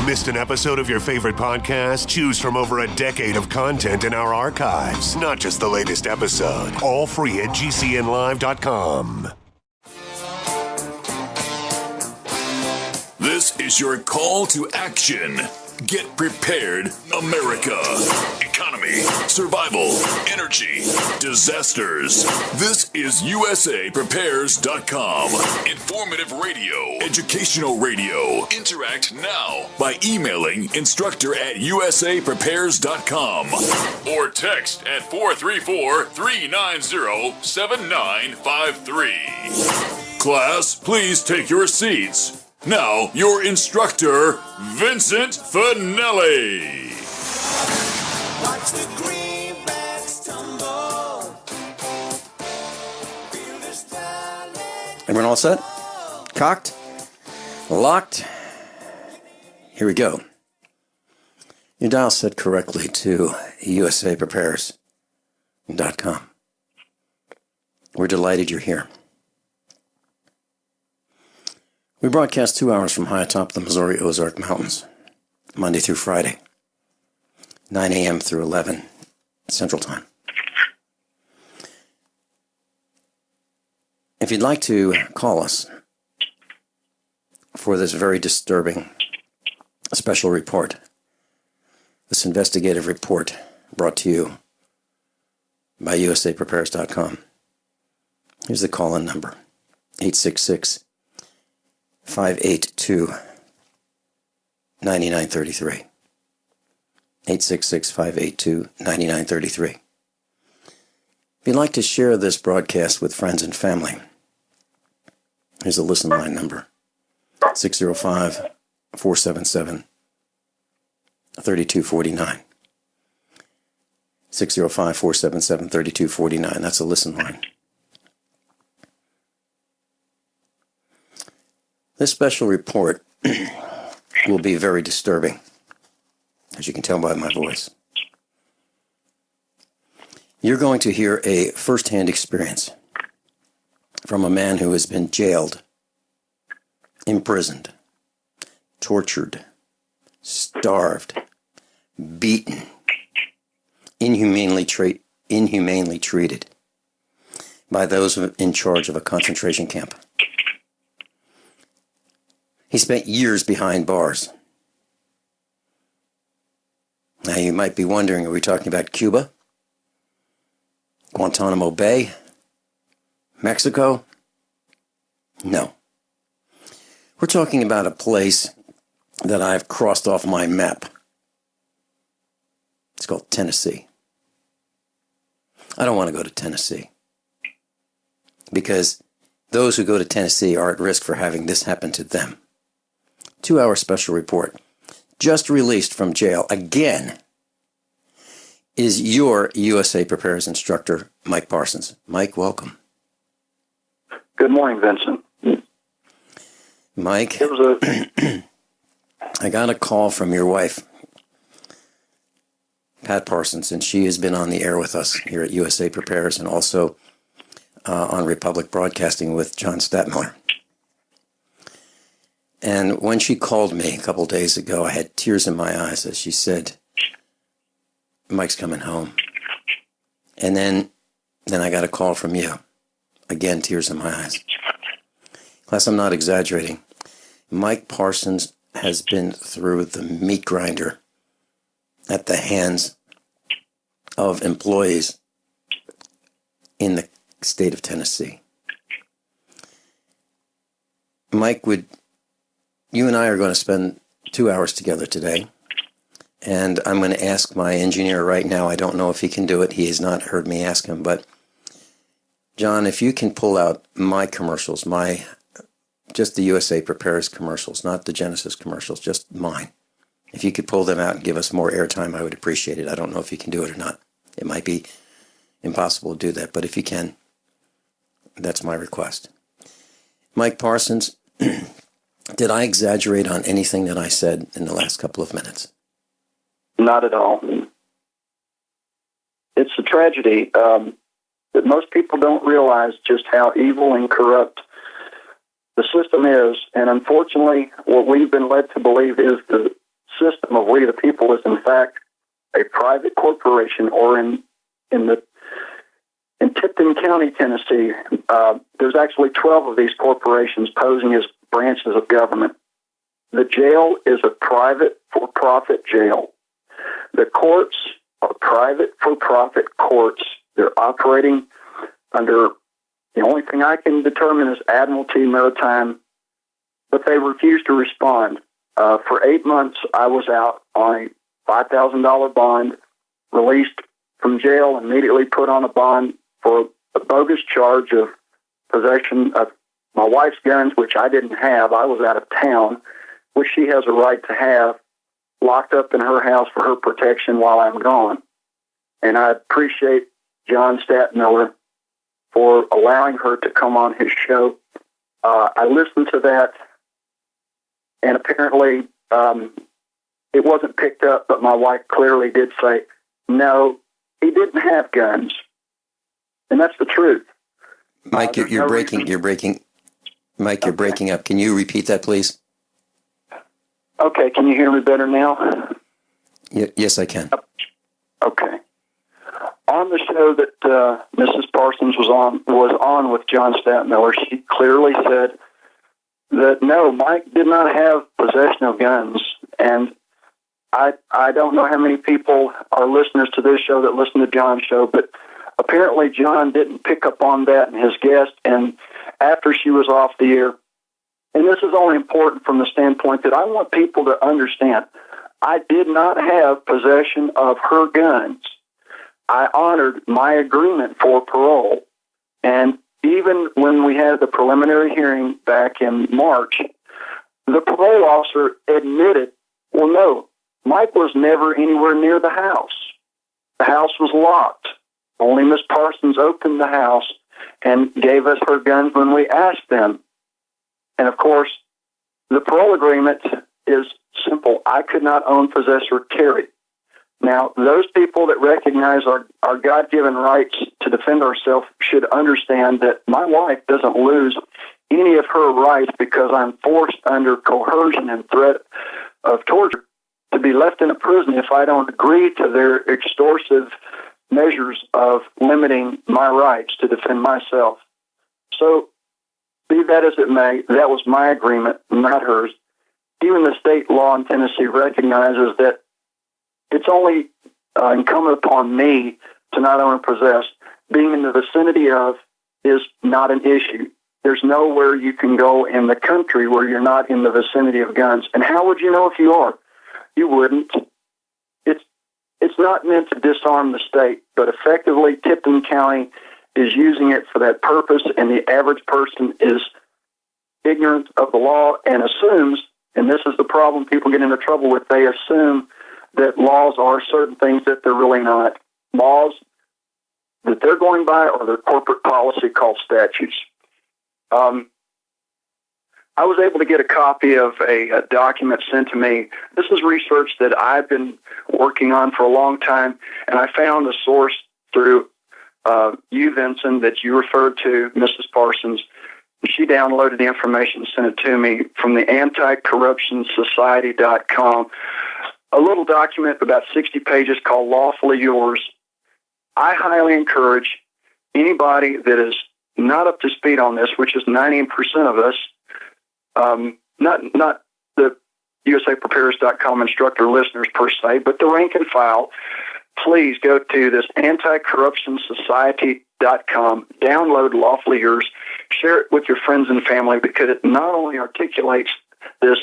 Missed an episode of your favorite podcast? Choose from over a decade of content in our archives, not just the latest episode. All free at GCNlive.com. This is your call to action. Get prepared, America. Economy, survival, energy, disasters. This is USAPrepares.com. Informative radio, educational radio. Interact now by emailing instructor@USAPrepares.com or text at 434-390-7953. Class, please take your seats. Now, your instructor, Vincent Finelli. Watch the greenbacks tumble. Everyone all set? Cocked? Locked? Here we go. Your dial set correctly to USAPrepares.com. We're delighted you're here. We broadcast 2 hours from high atop the Missouri Ozark Mountains, Monday through Friday, 9 a.m. through 11 Central Time. If you'd like to call us for this very disturbing special report, this investigative report brought to you by USAPrepares.com, here's the call-in number, 866-582-9933. 866-582-9933. If you'd like to share this broadcast with friends and family, here's a listen line number, 605-477-3249. 605-477-3249. That's a listen line. This special report will be very disturbing, as you can tell by my voice. You're going to hear a first-hand experience from a man who has been jailed, imprisoned, tortured, starved, beaten, inhumanely treated by those in charge of a concentration camp. He spent years behind bars. Now you might be wondering, are we talking about Cuba? Guantanamo Bay? Mexico? No. We're talking about a place that I've crossed off my map. It's called Tennessee. I don't want to go to Tennessee, because those who go to Tennessee are at risk for having this happen to them. 2-hour special report, just released from jail again, is your USA Prepares instructor, Mike Parsons. Mike, welcome. Good morning, Vincent. Mike, It was I got a call from your wife, Pat Parsons, and she has been on the air with us here at USA Prepares and also on Republic Broadcasting with John Statmiller. And when she called me a couple days ago, I had tears in my eyes as she said, Mike's coming home. And then I got a call from you. Again, tears in my eyes. Class, I'm not exaggerating. Mike Parsons has been through the meat grinder at the hands of employees in the state of Tennessee. Mike, you and I are going to spend 2 hours together today, and I'm going to ask my engineer right now. I don't know if he can do it. He has not heard me ask him, but John, if you can pull out my commercials, just the USA Prepares commercials, not the Genesis commercials, just mine. If you could pull them out and give us more airtime, I would appreciate it. I don't know if you can do it or not. It might be impossible to do that, but if you can, that's my request. Mike Parsons, did I exaggerate on anything that I said in the last couple of minutes? Not at all. It's a tragedy that most people don't realize just how evil and corrupt the system is. And unfortunately, what we've been led to believe is the We the People is in fact a private corporation, or in Tipton County, Tennessee, there's actually 12 of these corporations posing as branches of government. The jail is a private for-profit jail. The courts are private for-profit courts. They're operating under, the only thing I can determine is Admiralty Maritime, but they refuse to respond. For 8 months, I was out on a $5,000 bond, released from jail, immediately put on a bond for a bogus charge of possession of my wife's guns, which I didn't have. I was out of town, which she has a right to have, locked up in her house for her protection while I'm gone. And I appreciate John Statmiller for allowing her to come on his show. I listened to that, and apparently it wasn't picked up, but my wife clearly did say, no, he didn't have guns. And that's the truth. Mike, you're breaking. Mike, you're breaking up. Can you repeat that, please? Okay, can you hear me better now? Yes, I can. Okay. On the show that Mrs. Parsons was on with John Statmiller, she clearly said that no, Mike did not have possession of guns. And I don't know how many people are listeners to this show that listen to John's show, but apparently John didn't pick up on that in his guest. And after she was off the air, and this is only important from the standpoint that I want people to understand, I did not have possession of her guns. I honored my agreement for parole. And even when we had the preliminary hearing back in March, the parole officer admitted, well, no, Mike was never anywhere near the house. The house was locked. Only Miss Parsons opened the house and gave us her guns when we asked them. And of course, the parole agreement is simple. I could not own, possess, or carry. Now, those people that recognize our God-given rights to defend ourselves should understand that my wife doesn't lose any of her rights because I'm forced under coercion and threat of torture to be left in a prison if I don't agree to their extortive measures of limiting my rights to defend myself. So, be that as it may, that was my agreement, not hers. Even the state law in Tennessee recognizes that it's only incumbent upon me to not own and possess. Being in the vicinity of is not an issue. There's nowhere you can go in the country where you're not in the vicinity of guns. And how would you know if you are? You wouldn't. It's not meant to disarm the state, but effectively Tipton County is using it for that purpose, and the average person is ignorant of the law and assumes, and this is the problem people get into trouble with, they assume that laws are certain things that they're really not. Laws that they're going by are their corporate policy called statutes. I was able to get a copy of a document sent to me. This is research that I've been working on for a long time, and I found a source through you, Vincent, that you referred to, Mrs. Parsons. She downloaded the information and sent it to me from the anticorruptionsociety.com. A little document, about 60 pages, called Lawfully Yours. I highly encourage anybody that is not up to speed on this, which is 90% of us, not the USAPreparers.com instructor listeners per se, but the rank and file, please go to this anticorruptionsociety.com, download Lawfully Yours, share it with your friends and family, because it not only articulates this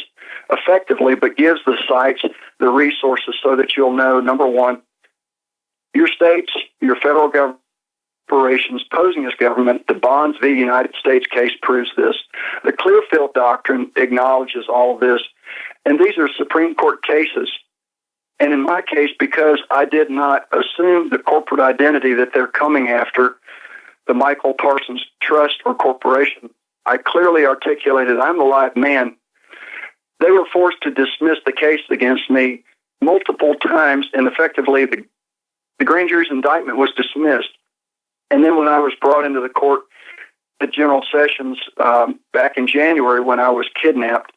effectively, but gives the sites the resources so that you'll know, number one, your states, your federal government, corporations posing as government. The Bonds v. United States case proves this. The Clearfield Doctrine acknowledges all of this. And these are Supreme Court cases. And in my case, because I did not assume the corporate identity that they're coming after, the Michael Parsons Trust or Corporation, I clearly articulated I'm the live man. They were forced to dismiss the case against me multiple times, and effectively the grand jury's indictment was dismissed. And then when I was brought into the court at General Sessions back in January when I was kidnapped,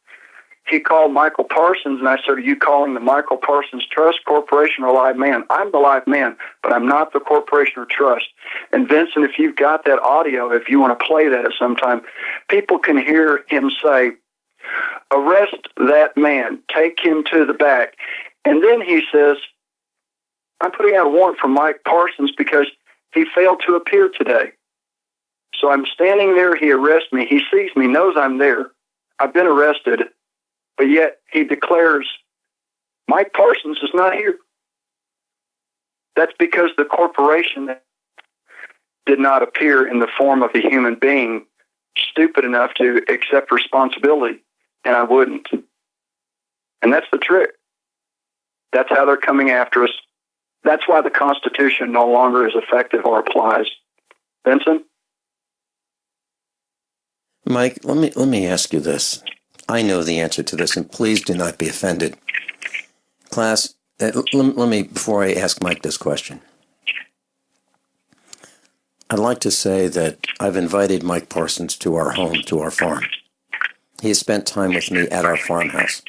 he called Michael Parsons, and I said, are you calling the Michael Parsons Trust Corporation or Live Man? I'm the Live Man, but I'm not the corporation or trust. And Vincent, if you've got that audio, if you want to play that at some time, people can hear him say, arrest that man, take him to the back. And then he says, I'm putting out a warrant for Mike Parsons because he failed to appear today. So I'm standing there, he arrests me, he sees me, knows I'm there. I've been arrested, but yet he declares, Mike Parsons is not here. That's because the corporation did not appear in the form of a human being stupid enough to accept responsibility, and I wouldn't. And that's the trick. That's how they're coming after us. That's why the Constitution no longer is effective or applies. Vincent? Mike, let me ask you this. I know the answer to this, and please do not be offended. Class, let me, before I ask Mike this question, I'd like to say that I've invited Mike Parsons to our home, to our farm. He has spent time with me at our farmhouse.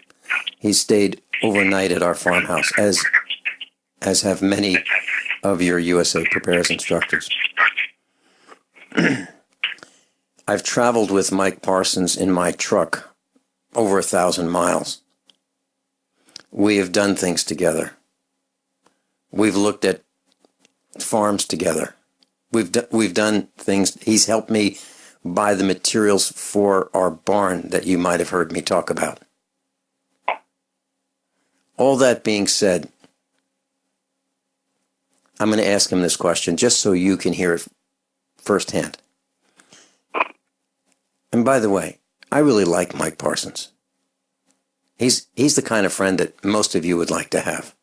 He's stayed overnight at our farmhouse, as have many of your USA Prepares instructors. I've traveled with Mike Parsons in my truck over 1,000 miles. We have done things together. We've looked at farms together. We've done things. He's helped me buy the materials for our barn that you might have heard me talk about. All that being said, I'm going to ask him this question just so you can hear it firsthand. And by the way, I really like Mike Parsons. He's the kind of friend that most of you would like to have.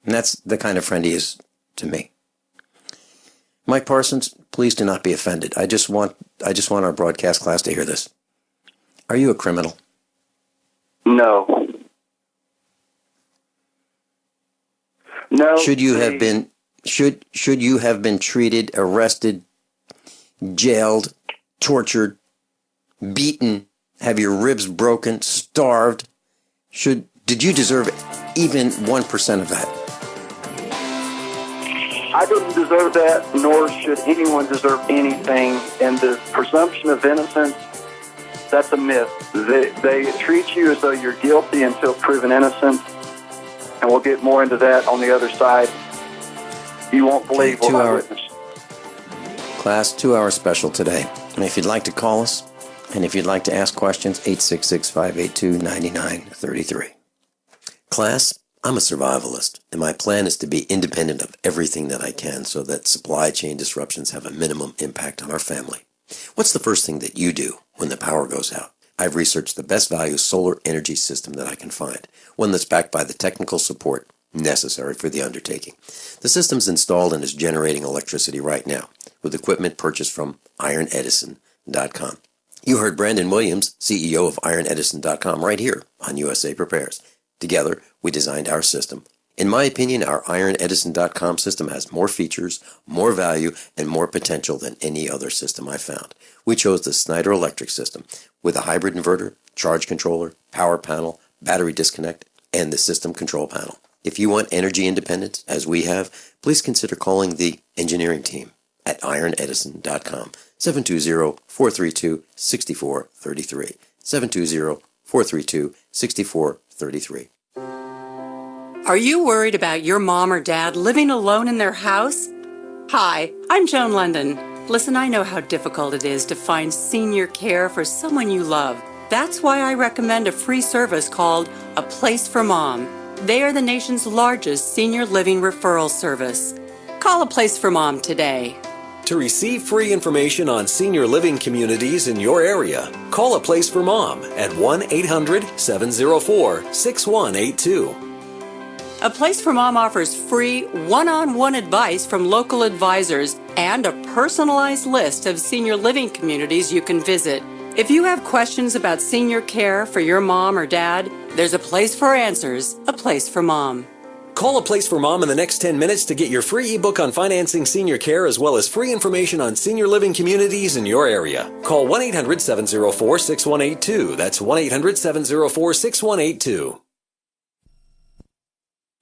And that's the kind of friend he is to me. Mike Parsons, please do not be offended. I just want our broadcast class to hear this. Are you a criminal? No. No. Should you have been treated, arrested, jailed, tortured, beaten, have your ribs broken, starved? Did you deserve even 1% of that? I didn't deserve that, nor should anyone deserve anything. And the presumption of innocence, that's a myth. They treat you as though you're guilty until proven innocent. And we'll get more into that on the other side. You won't believe what I witnessed. Class, 2-hour special today. And if you'd like to call us, and if you'd like to ask questions, 866-582-9933. Class, I'm a survivalist, and my plan is to be independent of everything that I can so that supply chain disruptions have a minimum impact on our family. What's the first thing that you do when the power goes out? I've researched the best value solar energy system that I can find, one that's backed by the technical support necessary for the undertaking. The system's installed and is generating electricity right now with equipment purchased from IronEdison.com. You heard Brandon Williams, CEO of IronEdison.com, right here on USA Prepares. Together, we designed our system. In my opinion, our IronEdison.com system has more features, more value, and more potential than any other system I've found. We chose the Snyder Electric system with a hybrid inverter, charge controller, power panel, battery disconnect, and the system control panel. If you want energy independence, as we have, please consider calling the engineering team at IronEdison.com, 720-432-6433, 720-432-6433. Are you worried about your mom or dad living alone in their house? Hi, I'm Joan London. Listen, I know how difficult it is to find senior care for someone you love. That's why I recommend a free service called A Place for Mom. They are the nation's largest senior living referral service. Call A Place for Mom today. To receive free information on senior living communities in your area, call A Place for Mom at 1-800-704-6182. A Place for Mom offers free one-on-one advice from local advisors and a personalized list of senior living communities you can visit. If you have questions about senior care for your mom or dad, there's a place for answers, A Place for Mom. Call A Place for Mom in the next 10 minutes to get your free ebook on financing senior care as well as free information on senior living communities in your area. Call 1-800-704-6182. That's 1-800-704-6182.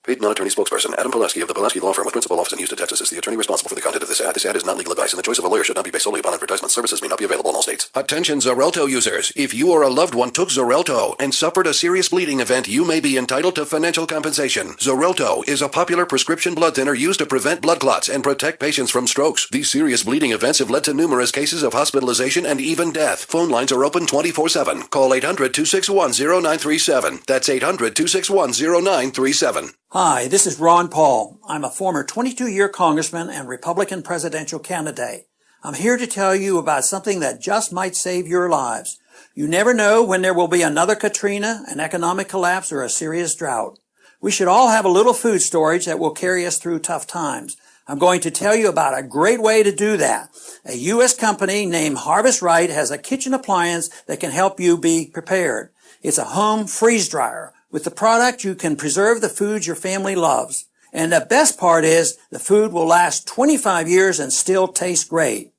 Paid non-attorney spokesperson Adam Pulaski of the Pulaski Law Firm with principal office in Houston, Texas is the attorney responsible for the content of this ad. This ad is not legal advice, and the choice of a lawyer should not be based solely upon advertisement. Services may not be available in all states. Attention Xarelto users. If you or a loved one took Xarelto and suffered a serious bleeding event, you may be entitled to financial compensation. Xarelto is a popular prescription blood thinner used to prevent blood clots and protect patients from strokes. These serious bleeding events have led to numerous cases of hospitalization and even death. Phone lines are open 24/7. Call 800-261-0937. That's 800-261-0937. Hi, this is Ron Paul. I'm a former 22-year congressman and Republican presidential candidate. I'm here to tell you about something that just might save your lives. You never know when there will be another Katrina, an economic collapse, or a serious drought. We should all have a little food storage that will carry us through tough times. I'm going to tell you about a great way to do that. A U.S. company named Harvest Right has a kitchen appliance that can help you be prepared. It's a home freeze dryer. With the product, you can preserve the foods your family loves. And the best part is the food will last 25 years and still taste great.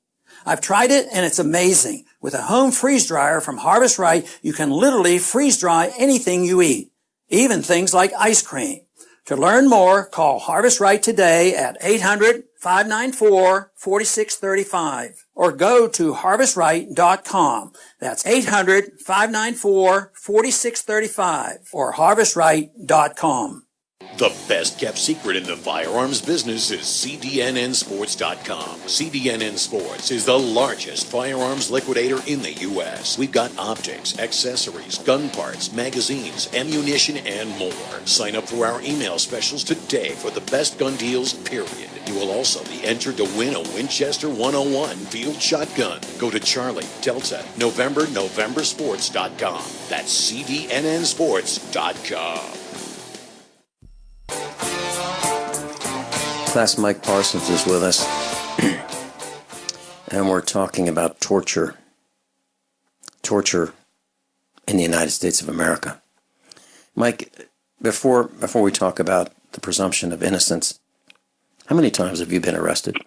I've tried it and it's amazing. With a home freeze dryer from Harvest Right, you can literally freeze dry anything you eat, even things like ice cream. To learn more, call Harvest Right today at 800-594-4635 or go to harvestright.com. That's 800-594-4635 or harvestright.com. The best kept secret in the firearms business is CDNNsports.com. CDNN Sports is the largest firearms liquidator in the U.S. We've got optics, accessories, gun parts, magazines, ammunition, and more. Sign up for our email specials today for the best gun deals, period. You will also be entered to win a Winchester 101 field shotgun. Go to Charlie, Delta, Novembersports.com. That's CDNNsports.com. Class Mike Parsons is with us, and we're talking about torture in the United States of America. Mike, before we talk about the presumption of innocence, how many times have you been arrested?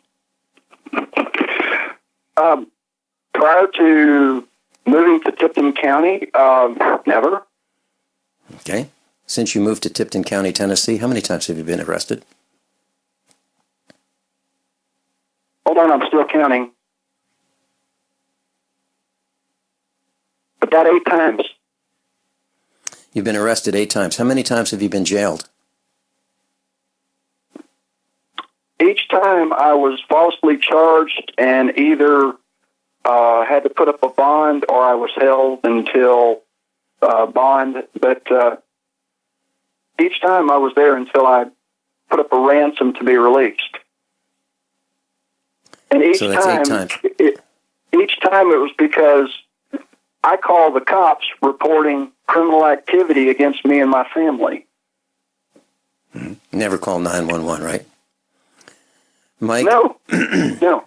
Prior to moving to Tipton County, never. Okay. Since you moved to Tipton County, Tennessee, how many times have you been arrested? Hold on, I'm still counting. About 8 times. You've been arrested 8 times. How many times have you been jailed? Each time I was falsely charged and either had to put up a bond or I was held until bond. But each time I was there until I put up a ransom to be released. And each so that's time, 8 times. Each time it was because I called the cops reporting criminal activity against me and my family. Mm-hmm. Never call 911, right? Mike? No. No.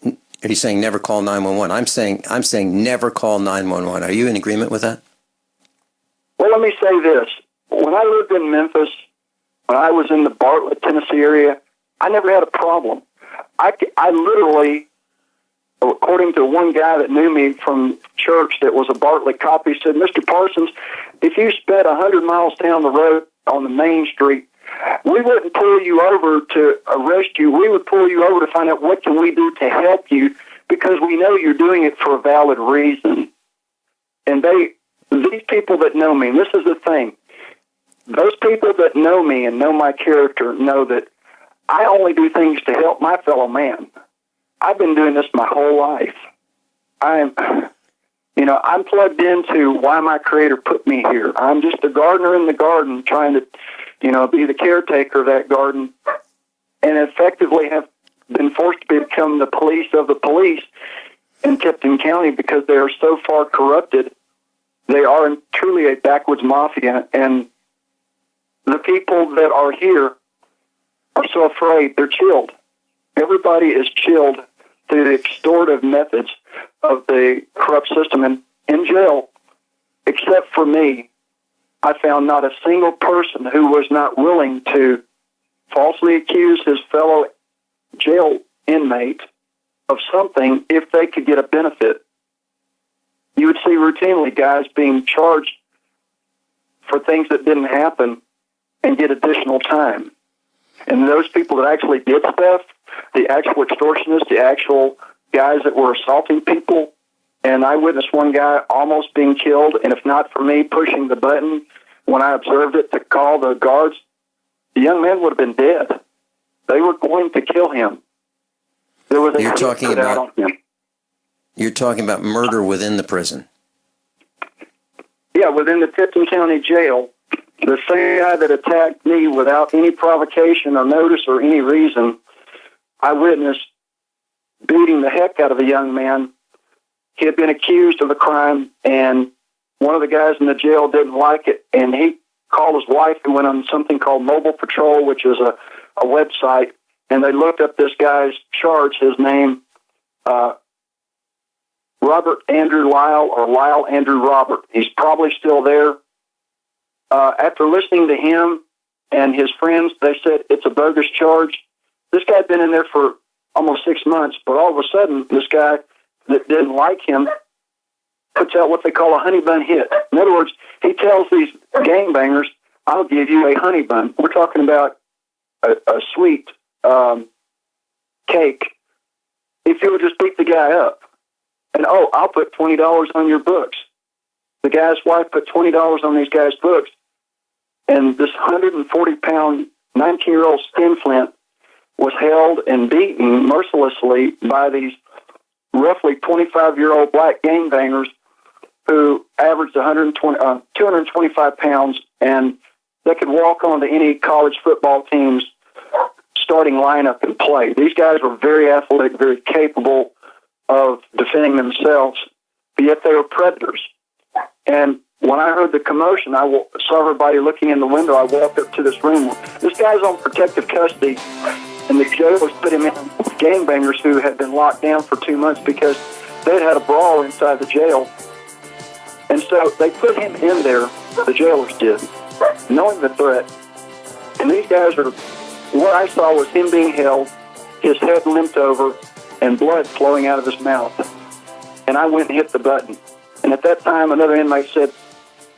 Are you saying never call 911? I'm saying never call 911. Are you in agreement with that? Well, let me say this. When I lived in Memphis, when I was in the Bartlett, Tennessee area, I never had a problem. I literally, according to one guy that knew me from church that was a Bartlett cop, he said, Mr. Parsons, if you sped 100 miles down the road on the main street, we wouldn't pull you over to arrest you. We would pull you over to find out what can we do to help you because we know you're doing it for a valid reason. And these people that know me, and this is the thing, those people that know me and know my character know that I only do things to help my fellow man. I've been doing this my whole life. I'm plugged into why my Creator put me here. I'm just a gardener in the garden trying to, be the caretaker of that garden and effectively have been forced to become the police of the police in Tipton County because they are so far corrupted. They are truly a backwoods mafia, and the people that are here are so afraid. They're chilled. Everybody is chilled through the extortive methods of the corrupt system and in jail, except for me. I found not a single person who was not willing to falsely accuse his fellow jail inmate of something if they could get a benefit. You would see routinely guys being charged for things that didn't happen and get additional time. And those people that actually did stuff, the actual extortionists, the actual guys that were assaulting people, and I witnessed one guy almost being killed, and if not for me pushing the button when I observed it to call the guards, the young man would have been dead. They were going to kill him. There was a You're hit talking put out about on him. You're talking about murder within the prison. Yeah, within the Tipton County Jail, the same guy that attacked me without any provocation or notice or any reason, I witnessed beating the heck out of a young man. He had been accused of a crime, and one of the guys in the jail didn't like it, and he called his wife and went on something called Mobile Patrol, which is a website, and they looked up this guy's charge, his name, Robert Andrew Lyle, or Lyle Andrew Robert. He's probably still there. After listening to him and his friends, they said it's a bogus charge. This guy had been in there for almost 6 months, but all of a sudden, this guy that didn't like him puts out what they call a honey bun hit. In other words, he tells these gangbangers, I'll give you a honey bun. We're talking about a sweet cake. If you would just beat the guy up. And, I'll put $20 on your books. The guy's wife put $20 on these guys' books. And this 140-pound, 19-year-old skinflint was held and beaten mercilessly by these roughly 25-year-old black gangbangers who averaged 225 pounds, and they could walk onto any college football team's starting lineup and play. These guys were very athletic, very capable of defending themselves, but yet they were predators. And when I heard the commotion, I saw everybody looking in the window. I walked up to this room. This guy's on protective custody, and the jailers put him in with gangbangers who had been locked down for 2 months because they'd had a brawl inside the jail. And so they put him in there, the jailers did, knowing the threat. And these guys what I saw was him being held, his head limped over, and blood flowing out of his mouth. And I went and hit the button. And at that time, another inmate said,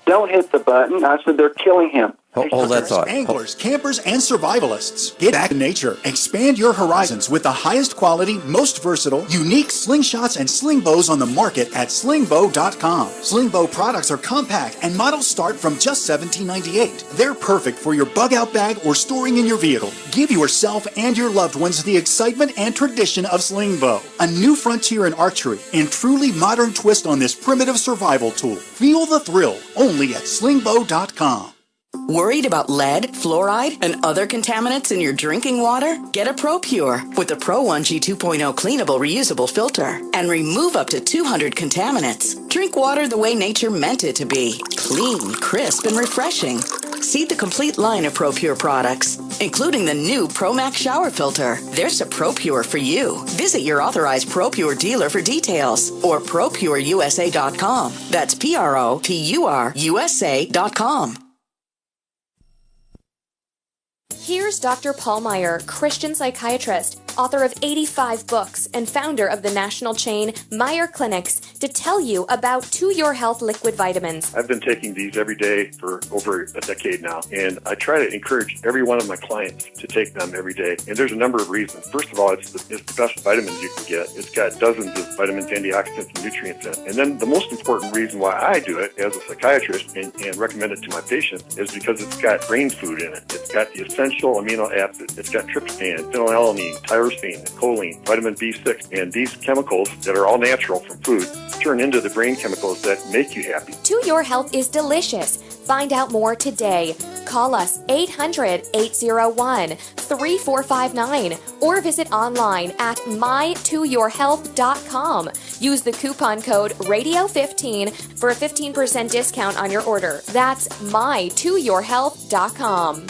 "Don't hit the button." I said, "They're killing him." Hold that thought. Anglers, campers, and survivalists. Get back in nature. Expand your horizons with the highest quality, most versatile, unique slingshots and sling bows on the market at slingbow.com. Slingbow products are compact and models start from just $17.98. They're perfect for your bug-out bag or storing in your vehicle. Give yourself and your loved ones the excitement and tradition of Slingbow, a new frontier in archery and truly modern twist on this primitive survival tool. Feel the thrill only at slingbow.com. Worried about lead, fluoride, and other contaminants in your drinking water? Get a ProPure with the Pro 1G 2.0 cleanable reusable filter and remove up to 200 contaminants. Drink water the way nature meant it to be. Clean, crisp, and refreshing. See the complete line of ProPure products, including the new ProMax shower filter. There's a ProPure for you. Visit your authorized ProPure dealer for details or ProPureUSA.com. That's ProPureUSA.com. Here's Dr. Paul Meyer, Christian psychiatrist, author of 85 books, and founder of the national chain Meyer Clinics, to tell you about To Your Health liquid vitamins. I've been taking these every day for over a decade now, and I try to encourage every one of my clients to take them every day. And there's a number of reasons. First of all, it's the best vitamins you can get. It's got dozens of vitamins, antioxidants, and nutrients in it. And then the most important reason why I do it as a psychiatrist and recommend it to my patients is because it's got brain food in it. It's got the essential amino acids. It's got tryptophan, phenylalanine, tyrosine, choline, vitamin B6, and these chemicals that are all natural from food turn into the brain chemicals that make you happy. To Your Health is delicious. Find out more today. Call us 800-801-3459 or visit online at mytoyourhealth.com. Use the coupon code RADIO15 for a 15% discount on your order. That's mytoyourhealth.com.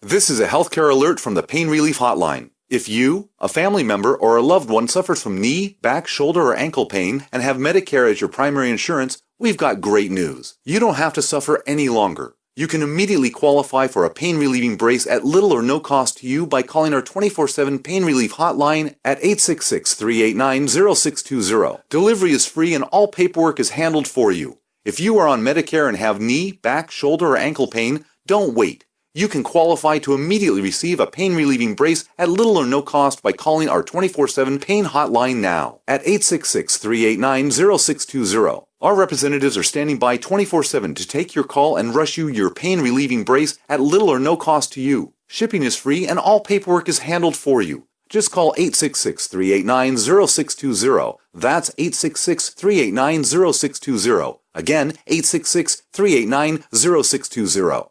This is a healthcare alert from the Pain Relief Hotline. If you, a family member, or a loved one suffers from knee, back, shoulder, or ankle pain and have Medicare as your primary insurance, We've got great news. You don't have to suffer any longer. You can immediately qualify for a pain-relieving brace at little or no cost to you by calling our 24/7 pain relief hotline at 866-389-0620. Delivery is free and all paperwork is handled for you. If you are on Medicare and have knee, back, shoulder, or ankle pain, don't wait. You can qualify to immediately receive a pain-relieving brace at little or no cost by calling our 24/7 pain hotline now at 866-389-0620. Our representatives are standing by 24/7 to take your call and rush you your pain-relieving brace at little or no cost to you. Shipping is free and all paperwork is handled for you. Just call 866-389-0620. That's 866-389-0620. Again, 866-389-0620.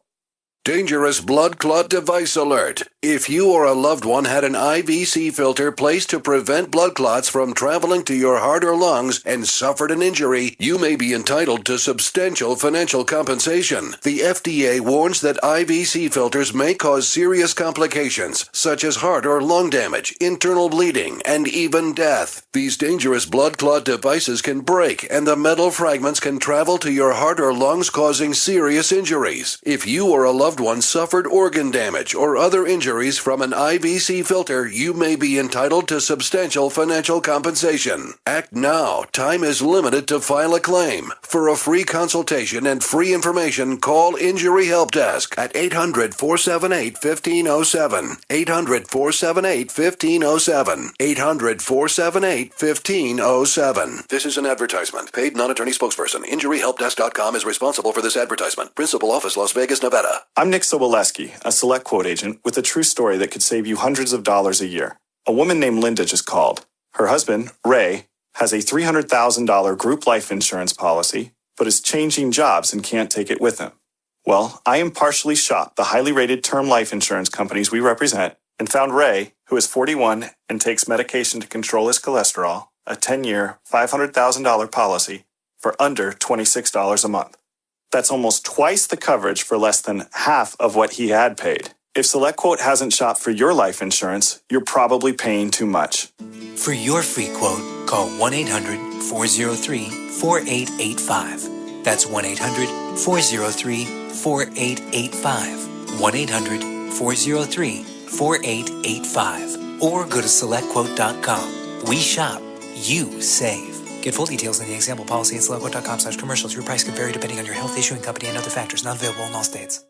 Dangerous blood clot device alert. If you or a loved one had an IVC filter placed to prevent blood clots from traveling to your heart or lungs and suffered an injury, you may be entitled to substantial financial compensation. The FDA warns that IVC filters may cause serious complications, such as heart or lung damage, internal bleeding, and even death. These dangerous blood clot devices can break, and the metal fragments can travel to your heart or lungs, causing serious injuries. If you or a loved one suffered organ damage or other injuries from an IVC filter, you may be entitled to substantial financial compensation. Act now. Time is limited to file a claim. For a free consultation and free information, call Injury Help Desk at 800-478-1507. 800-478-1507. 800-478-1507. This is an advertisement. Paid non-attorney spokesperson. InjuryHelpDesk.com is responsible for this advertisement. Principal office, Las Vegas, Nevada. I'm Nick Soboleski, a Select Quote agent with a true story that could save you hundreds of dollars a year. A woman named Linda just called. Her husband, Ray, has a $300,000 group life insurance policy, but is changing jobs and can't take it with him. Well, I impartially shopped the highly rated term life insurance companies we represent and found Ray, who is 41 and takes medication to control his cholesterol, a 10-year, $500,000 policy for under $26 a month. That's almost twice the coverage for less than half of what he had paid. If SelectQuote hasn't shopped for your life insurance, you're probably paying too much. For your free quote, call 1-800-403-4885. That's 1-800-403-4885. 1-800-403-4885. Or go to SelectQuote.com. We shop, you save. Get full details in the example policy at SelectQuote.com/commercials. Your price can vary depending on your health, issuing company, and other factors. Not available in all states.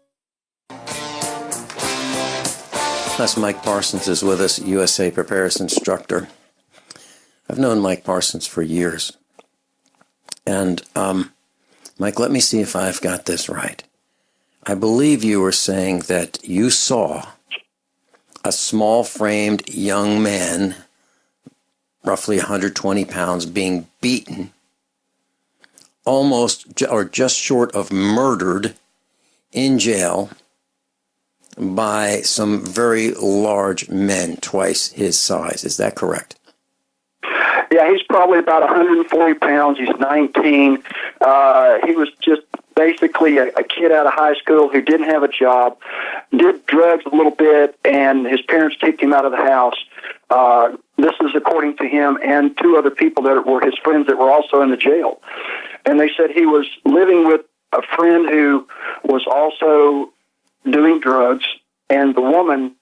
Plus, Mike Parsons is with us, USA Preparedness instructor. I've known Mike Parsons for years. And, Mike, let me see if I've got this right. I believe you were saying that you saw a small-framed young man, roughly 120 pounds, being beaten, almost or just short of murdered in jail by some very large men, twice his size. Is that correct? Yeah, he's probably about 140 pounds. He's 19. He was just basically a kid out of high school who didn't have a job, did drugs a little bit, and his parents kicked him out of the house. This is according to him and two other people that were his friends that were also in the jail. And they said he was living with a friend who was also doing drugs, and the woman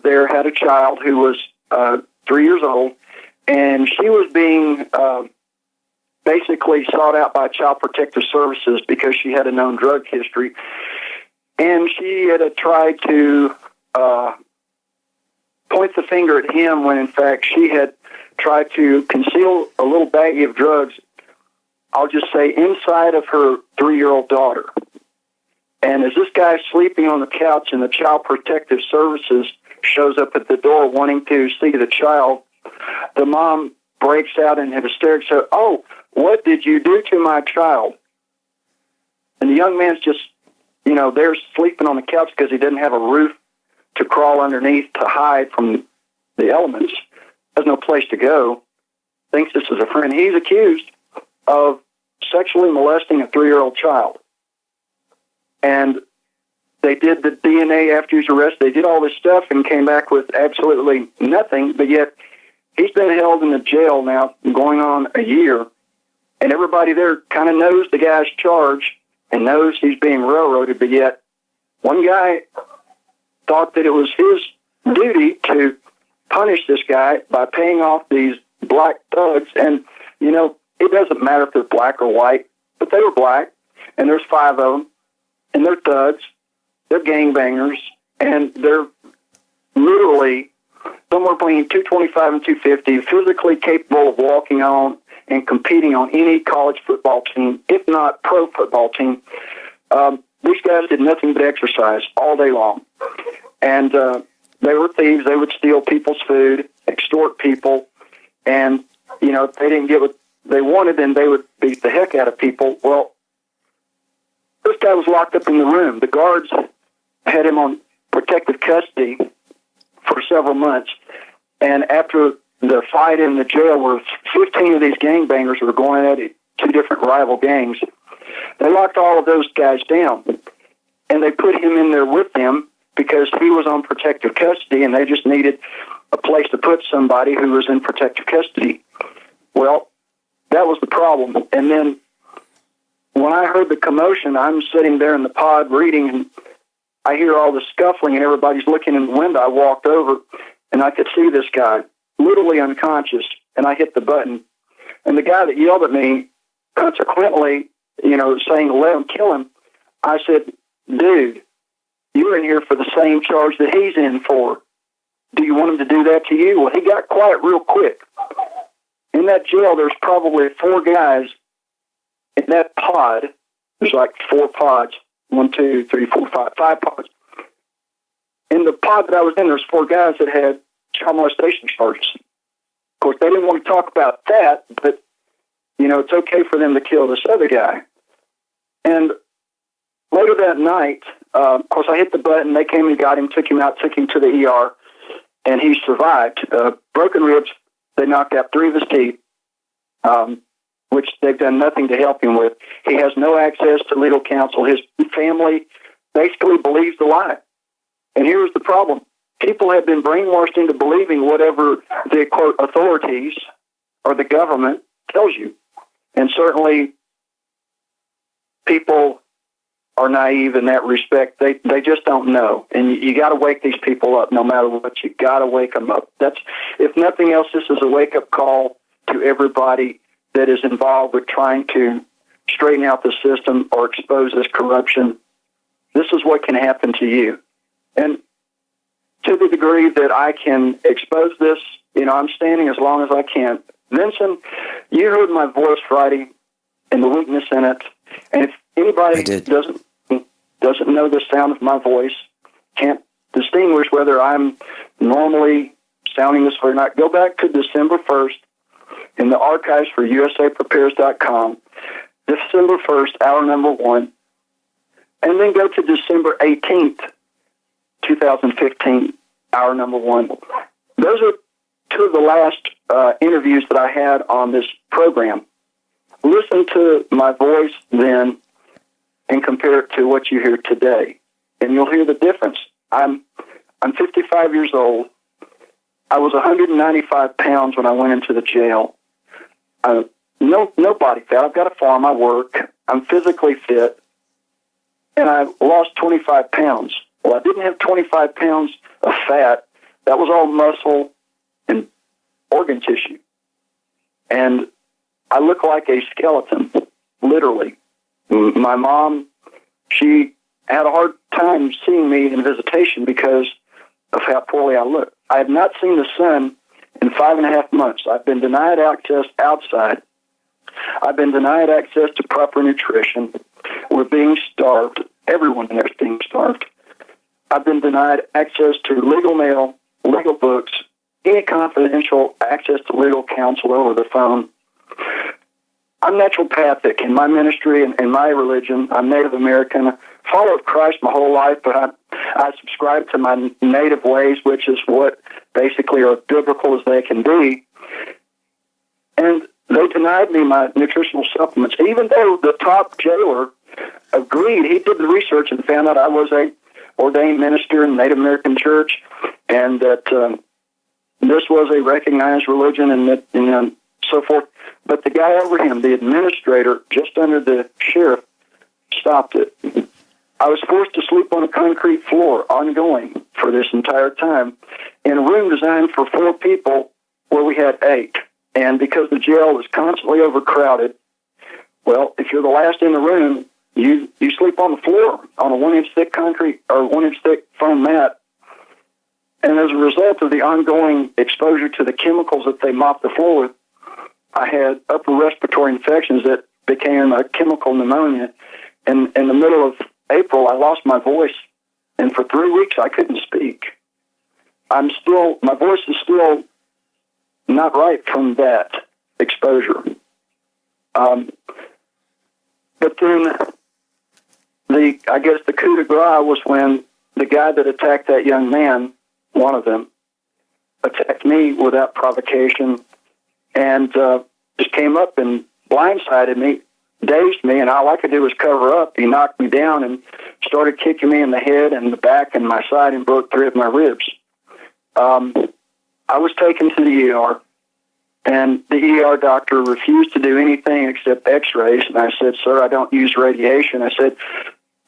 there had a child who was 3 years old, and she was being basically sought out by Child Protective Services because she had a known drug history. And she had tried to point the finger at him when, in fact, she had tried to conceal a little baggie of drugs, I'll just say, inside of her 3-year-old daughter. And as this guy's sleeping on the couch and the Child Protective Services shows up at the door wanting to see the child, the mom breaks out in hysterics, says, "Oh, what did you do to my child?" And the young man's just, there sleeping on the couch because he didn't have a roof to crawl underneath to hide from the elements. Has no place to go. Thinks this is a friend. He's accused of sexually molesting a 3-year-old child. And they did the DNA after he was arrested. They did all this stuff and came back with absolutely nothing, but yet he's been held in the jail now going on a year, And everybody there kind of knows the guy's charge and knows he's being railroaded, but yet one guy thought that it was his duty to punish this guy by paying off these black thugs. And, you know, it doesn't matter if they're black or white, but they were black, and there's 5 of them, and they're thugs, they're gangbangers, and they're literally somewhere between 225 and 250, physically capable of walking on and competing on any college football team, if not pro football team. These guys did nothing but exercise all day long. And they were thieves. They would steal people's food, extort people, and, you know, if they didn't get what they wanted, then they would beat the heck out of people. Well, this guy was locked up in the room. The guards had him on protective custody for several months. And after the fight in the jail where 15 of these gangbangers were going at it, 2 different rival gangs, they locked all of those guys down. And they put him in there with them because he was on protective custody, and they just needed a place to put somebody who was in protective custody. Well, that was the problem. And then when I heard the commotion, I'm sitting there in the pod reading, and I hear all the scuffling, and everybody's looking in the window. I walked over, and I could see this guy literally unconscious, and I hit the button. And the guy that yelled at me, consequently, you know, saying, let him kill him, I said, dude, you're in here for the same charge that he's in for. Do you want him to do that to you? Well, he got quiet real quick. In that jail, there's probably 4 guys in that pod. There's like 4 pods. 1, 2, 3, 4, 5 pods. In the pod that I was in, there's 4 guys that had child molestation charges. Of course, they didn't want to talk about that, but, you know, it's okay for them to kill this other guy. And later that night, of course, I hit the button. They came and got him, took him out, took him to the ER, and he survived. Broken ribs, they knocked out 3 of his teeth, which they've done nothing to help him with. He has no access to legal counsel. His family basically believes the lie. And here's the problem. People have been brainwashed into believing whatever the, quote, authorities or the government tells you. And certainly people are naive in that respect. They just don't know. And you got to wake these people up no matter what. You got to wake them up. That's, if nothing else, this is a wake-up call to everybody that is involved with trying to straighten out the system or expose this corruption. This is what can happen to you. And to the degree that I can expose this, you know, I'm standing as long as I can. Vincent, you heard my voice Friday and the weakness in it. And if anybody doesn't know the sound of my voice, can't distinguish whether I'm normally sounding this way or not, go back to December 1st in the archives for usaprepares.com, December 1st, hour number 1, and then go to December 18th, 2015, hour number 1. Those are 2 of the last interviews that I had on this program. Listen to my voice then and compare it to what you hear today, and you'll hear the difference. I'm 55 years old. I was 195 pounds when I went into the jail. No body fat. I've got a farm. I work. I'm physically fit, and I lost 25 pounds. Well, I didn't have 25 pounds of fat. That was all muscle and organ tissue. And I look like a skeleton, literally. My mom, she had a hard time seeing me in visitation because of how poorly I look. I have not seen the sun in 5.5 months. I've been denied access outside. I've been denied access to proper nutrition. We're being starved. Everyone in there is being starved. I've been denied access to legal mail, legal books, any confidential access to legal counsel over the phone. I'm naturopathic in my ministry and in my religion. I'm Native American. I followed Christ my whole life, but I subscribe to my native ways, which is what basically are biblical as they can be. And they denied me my nutritional supplements, even though the top jailer agreed. He did the research and found out I was a ordained minister in the Native American church, and that this was a recognized religion, and that, so forth. But the guy over him, the administrator, just under the sheriff, stopped it. I was forced to sleep on a concrete floor, ongoing, for this entire time, in a room designed for 4 people where we had 8. And because the jail was constantly overcrowded, well, if you're the last in the room, you sleep on the floor on a 1-inch thick concrete or 1-inch thick foam mat. And as a result of the ongoing exposure to the chemicals that they mopped the floor with, I had upper respiratory infections that became a chemical pneumonia. And in the middle of April, I lost my voice, and for 3 weeks I couldn't speak. My voice is still not right from that exposure. But then I guess the coup de grace was when the guy that attacked that young man, one of them, attacked me without provocation and just came up and blindsided me, dazed me, and all I could do was cover up. He knocked me down and started kicking me in the head and the back and my side and broke 3 of my ribs. I was taken to the ER, and the ER doctor refused to do anything except x-rays, and I said, "Sir, I don't use radiation." I said,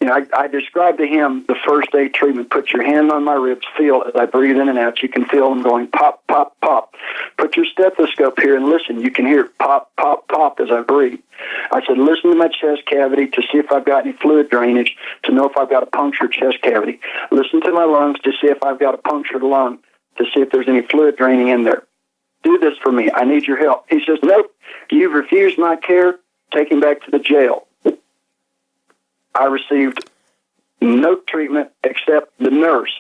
I described to him the first aid treatment. Put your hand on my ribs, feel as I breathe in and out. You can feel them going pop, pop, pop. Put your stethoscope here and listen. You can hear it pop, pop, pop as I breathe. I said, listen to my chest cavity to see if I've got any fluid drainage, to know if I've got a punctured chest cavity. Listen to my lungs to see if I've got a punctured lung, to see if there's any fluid draining in there. Do this for me. I need your help. He says, nope, you've refused my care. Take him back to the jail. I received no treatment except the nurse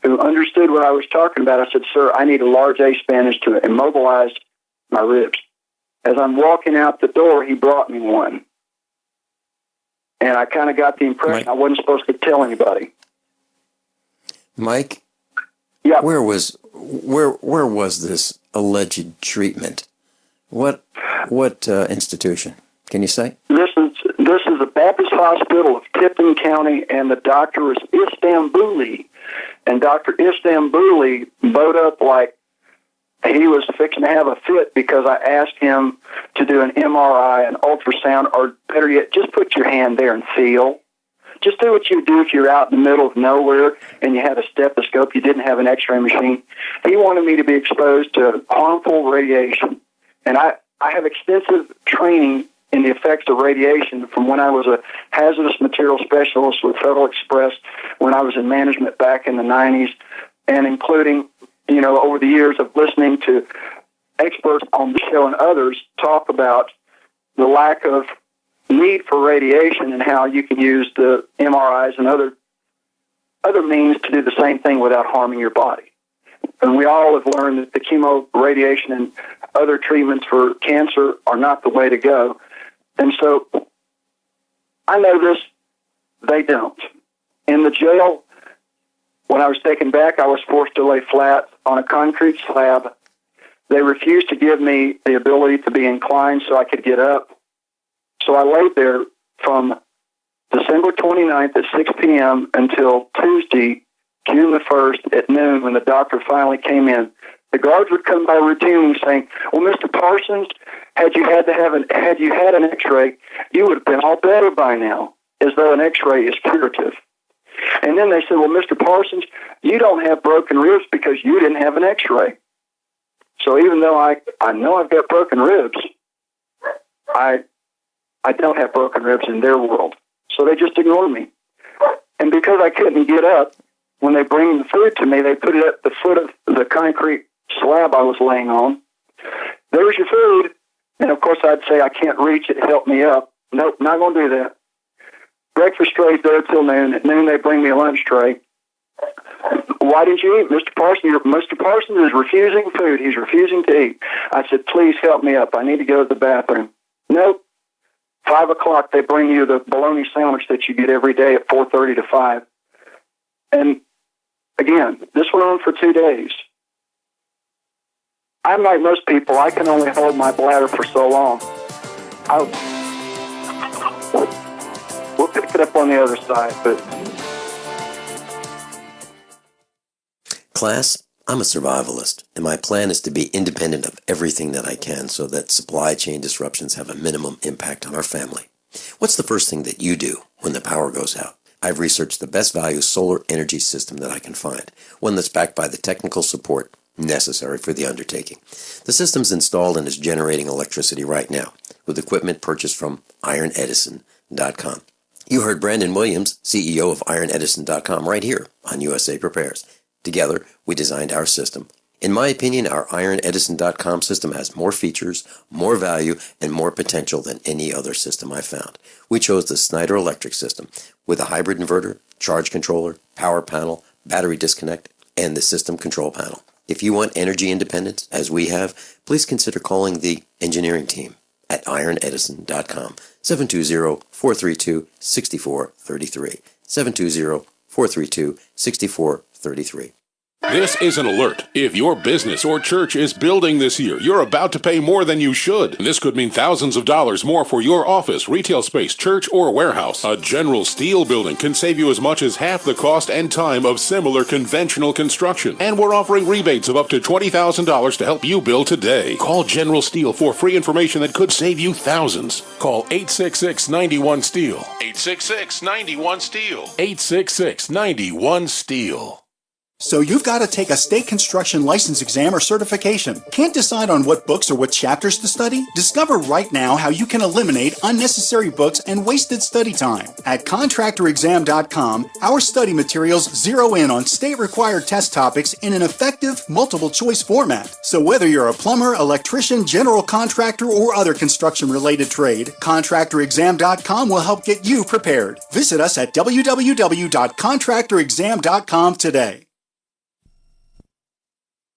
who understood what I was talking about. I said, sir, I need a large A Spanish to immobilize my ribs. As I'm walking out the door, he brought me one. And I kind of got the impression I wasn't supposed to tell anybody. Mike? Yeah. Where was this alleged treatment? What institution? Can you say? This is a Baptist hospital of Tipton County, and the doctor is Istanbuli. And Dr. Istanbuli bowed up like he was fixing to have a fit because I asked him to do an MRI, an ultrasound, or better yet, just put your hand there and feel. Just do what you do if you're out in the middle of nowhere and you had a stethoscope, you didn't have an x-ray machine. He wanted me to be exposed to harmful radiation. And I have extensive training in the effects of radiation from when I was a hazardous material specialist with Federal Express, when I was in management back in the 90s, and including, over the years of listening to experts on the show and others talk about the lack of need for radiation and how you can use the MRIs and other means to do the same thing without harming your body. And we all have learned that the chemo, radiation, and other treatments for cancer are not the way to go. And so I know this, they don't. In the jail, when I was taken back, I was forced to lay flat on a concrete slab. They refused to give me the ability to be inclined so I could get up. So I laid there from December 29th at 6 p.m. until Tuesday, June the 1st at noon, when the doctor finally came in. The guards would come by routinely saying, well, Mr. Parsons, had you had an x-ray, you would have been all better by now, as though an x-ray is curative. And then they said, well, Mr. Parsons, you don't have broken ribs because you didn't have an x-ray. So even though I know I've got broken ribs, I don't have broken ribs in their world. So they just ignored me. And because I couldn't get up, when they bring the food to me, they put it at the foot of the concrete slab I was laying on. There's your food. And, of course, I'd say I can't reach it. Help me up. Nope, not going to do that. Breakfast tray's there till noon. At noon, they bring me a lunch tray. Why didn't you eat? Mr. Parsons is refusing food. He's refusing to eat. I said, please help me up. I need to go to the bathroom. Nope. 5 o'clock, they bring you the bologna sandwich that you get every day at 4:30 to 5. And, again, this went on for 2 days. I'm like most people. I can only hold my bladder for so long. We'll pick it up on the other side. But class, I'm a survivalist, and my plan is to be independent of everything that I can so that supply chain disruptions have a minimum impact on our family. What's the first thing that you do when the power goes out? I've researched the best value solar energy system that I can find, one that's backed by the technical support necessary for the undertaking. The system's installed and is generating electricity right now, with equipment purchased from ironedison.com. You heard Brandon Williams, CEO of ironedison.com, right here on USA Prepares. Together, we designed our system. In my opinion, our ironedison.com system has more features, more value, and more potential than any other system I've found. We chose the Snyder Electric system with a hybrid inverter, charge controller, power panel, battery disconnect, and the system control panel. If you want energy independence, as we have, please consider calling the engineering team at ironedison.com, 720-432-6433, 720-432-6433. This is an alert. If your business or church is building this year, you're about to pay more than you should. This could mean thousands of dollars more for your office, retail space, church, or warehouse. A General Steel building can save you as much as half the cost and time of similar conventional construction. And we're offering rebates of up to $20,000 to help you build today. Call General Steel for free information that could save you thousands. Call 866-91-STEEL. 866-91-STEEL. 866-91-STEEL. So you've got to take a state construction license exam or certification. Can't decide on what books or what chapters to study? Discover right now how you can eliminate unnecessary books and wasted study time. At contractorexam.com, our study materials zero in on state-required test topics in an effective, multiple-choice format. So whether you're a plumber, electrician, general contractor, or other construction-related trade, contractorexam.com will help get you prepared. Visit us at www.contractorexam.com today.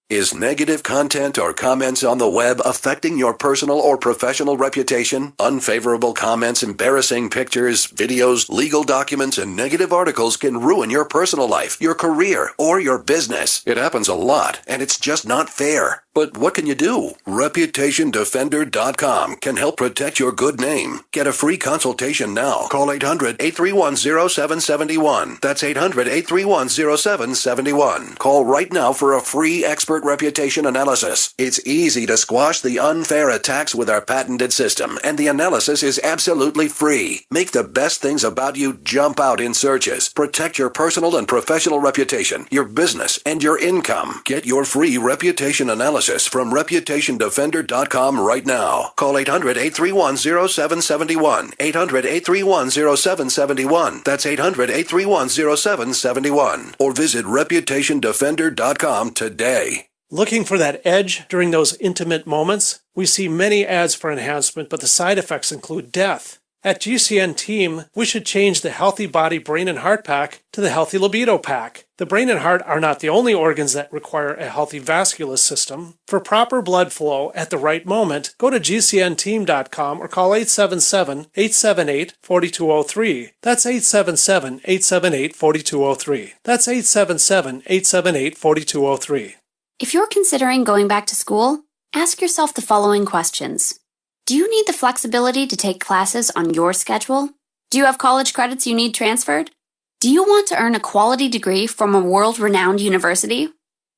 Is negative content or comments on the web affecting your personal or professional reputation? Unfavorable comments, embarrassing pictures, videos, legal documents, and negative articles can ruin your personal life, your career, or your business. It happens a lot, and it's just not fair. But what can you do? ReputationDefender.com can help protect your good name. Get a free consultation now. Call 800-831-0771. That's 800-831-0771. Call right now for a free expert reputation analysis. It's easy to squash the unfair attacks with our patented system, and the analysis is absolutely free. Make the best things about you jump out in searches. Protect your personal and professional reputation, your business, and your income. Get your free reputation analysis from ReputationDefender.com right now. Call 800-831-0771. 800-831-0771. That's 800-831-0771. Or visit ReputationDefender.com today. Looking for that edge during those intimate moments? We see many ads for enhancement, but the side effects include death. At GCN Team, we should change the Healthy Body, Brain, and Heart Pack to the Healthy Libido Pack. The brain and heart are not the only organs that require a healthy vascular system. For proper blood flow at the right moment, go to GCNteam.com or call 877-878-4203. That's 877-878-4203. That's 877-878-4203. If you're considering going back to school, ask yourself the following questions. Do you need the flexibility to take classes on your schedule? Do you have college credits you need transferred? Do you want to earn a quality degree from a world-renowned university?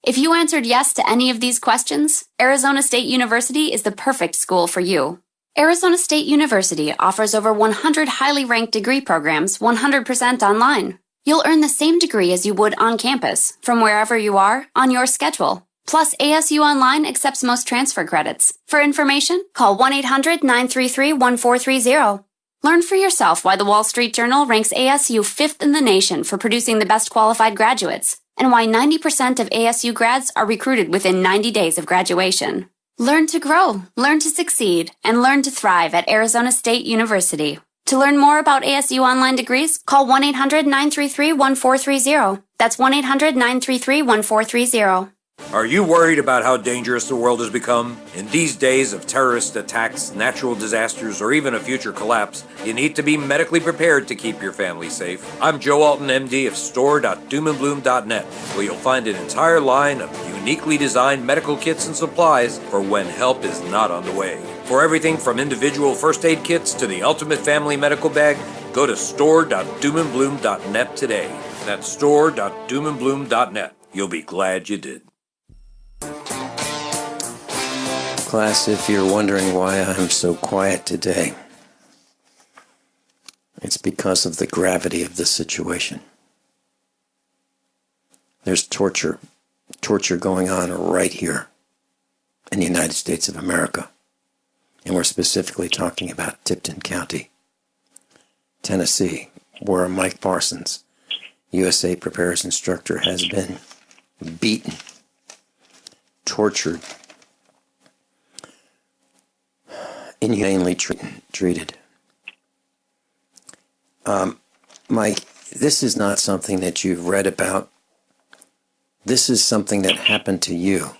If you answered yes to any of these questions, Arizona State University is the perfect school for you. Arizona State University offers over 100 highly ranked degree programs 100% online. You'll earn the same degree as you would on campus, from wherever you are, on your schedule. Plus, ASU Online accepts most transfer credits. For information, call 1-800-933-1430. Learn for yourself why the Wall Street Journal ranks ASU 5th in the nation for producing the best qualified graduates, and why 90% of ASU grads are recruited within 90 days of graduation. Learn to grow, learn to succeed, and learn to thrive at Arizona State University. To learn more about ASU Online degrees, call 1-800-933-1430. That's 1-800-933-1430. Are you worried about how dangerous the world has become? In these days of terrorist attacks, natural disasters, or even a future collapse, you need to be medically prepared to keep your family safe. I'm Joe Alton, MD of store.doomandbloom.net, where you'll find an entire line of uniquely designed medical kits and supplies for when help is not on the way. For everything from individual first aid kits to the ultimate family medical bag, go to store.doomandbloom.net today. That's store.doomandbloom.net. You'll be glad you did. Class, if you're wondering why I'm so quiet today, it's because of the gravity of the situation. There's torture going on right here in the United States of America. And we're specifically talking about Tipton County, Tennessee, where Mike Parsons, USA Preparedness instructor, has been beaten, tortured, inhumanely treated. Mike, this is not something that you've read about. This is something that happened to you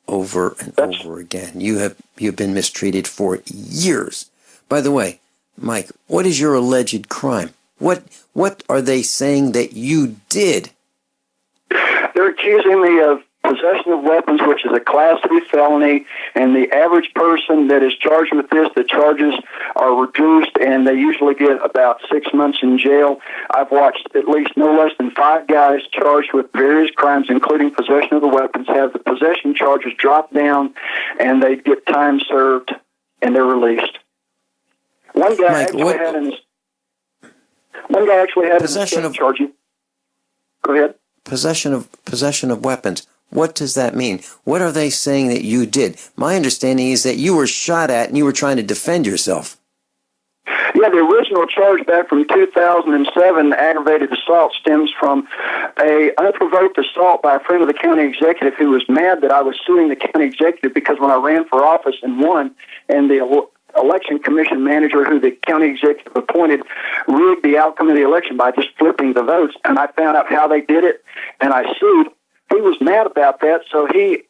over and over again. You've been mistreated for years. By the way, Mike, what is your alleged crime? What are they saying that you did? They're accusing me of possession of weapons, which is a Class 3 felony, and the average person that is charged with this, the charges are reduced, and they usually get about 6 months in jail. I've watched at least no less than 5 guys charged with various crimes, including possession of the weapons, have the possession charges dropped down, and they get time served, and they're released. One guy actually had possession of charging. Go ahead. Possession of weapons. What does that mean? What are they saying that you did? My understanding is that you were shot at and you were trying to defend yourself. Yeah, the original charge back from 2007, aggravated assault, stems from a unprovoked assault by a friend of the county executive who was mad that I was suing the county executive because when I ran for office and won, and the election commission manager who the county executive appointed rigged the outcome of the election by just flipping the votes, and I found out how they did it, and I sued. He was mad about that, so he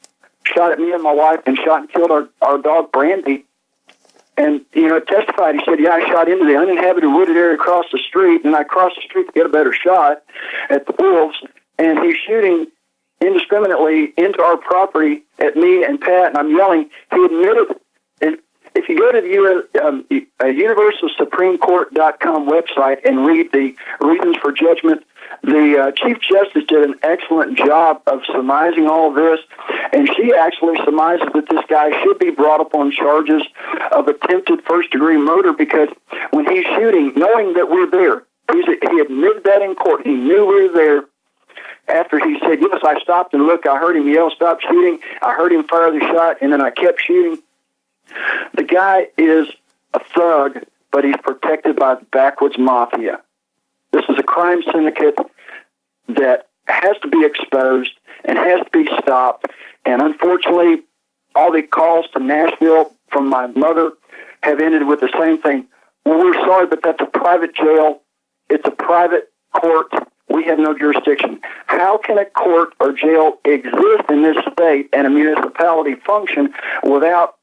shot at me and my wife and shot and killed our dog, Brandy. And, testified. He said, yeah, I shot into the uninhabited wooded area across the street, and I crossed the street to get a better shot at the wolves, and he's shooting indiscriminately into our property at me and Pat, and I'm yelling. He admitted. If you go to the universalsupremecourt.com website and read the reasons for judgment, the Chief Justice did an excellent job of surmising all of this, and she actually surmises that this guy should be brought up on charges of attempted first-degree murder because when he's shooting, knowing that we're there, he admitted that in court. He knew we were there. After he said, yes, I stopped and looked. I heard him yell, stop shooting. I heard him fire the shot, and then I kept shooting. The guy is a thug, but he's protected by the backwoods mafia. This is a crime syndicate that has to be exposed and has to be stopped. And unfortunately, all the calls to Nashville from my mother have ended with the same thing. Well, we're sorry, but that's a private jail. It's a private court. We have no jurisdiction. How can a court or jail exist in this state and a municipality function without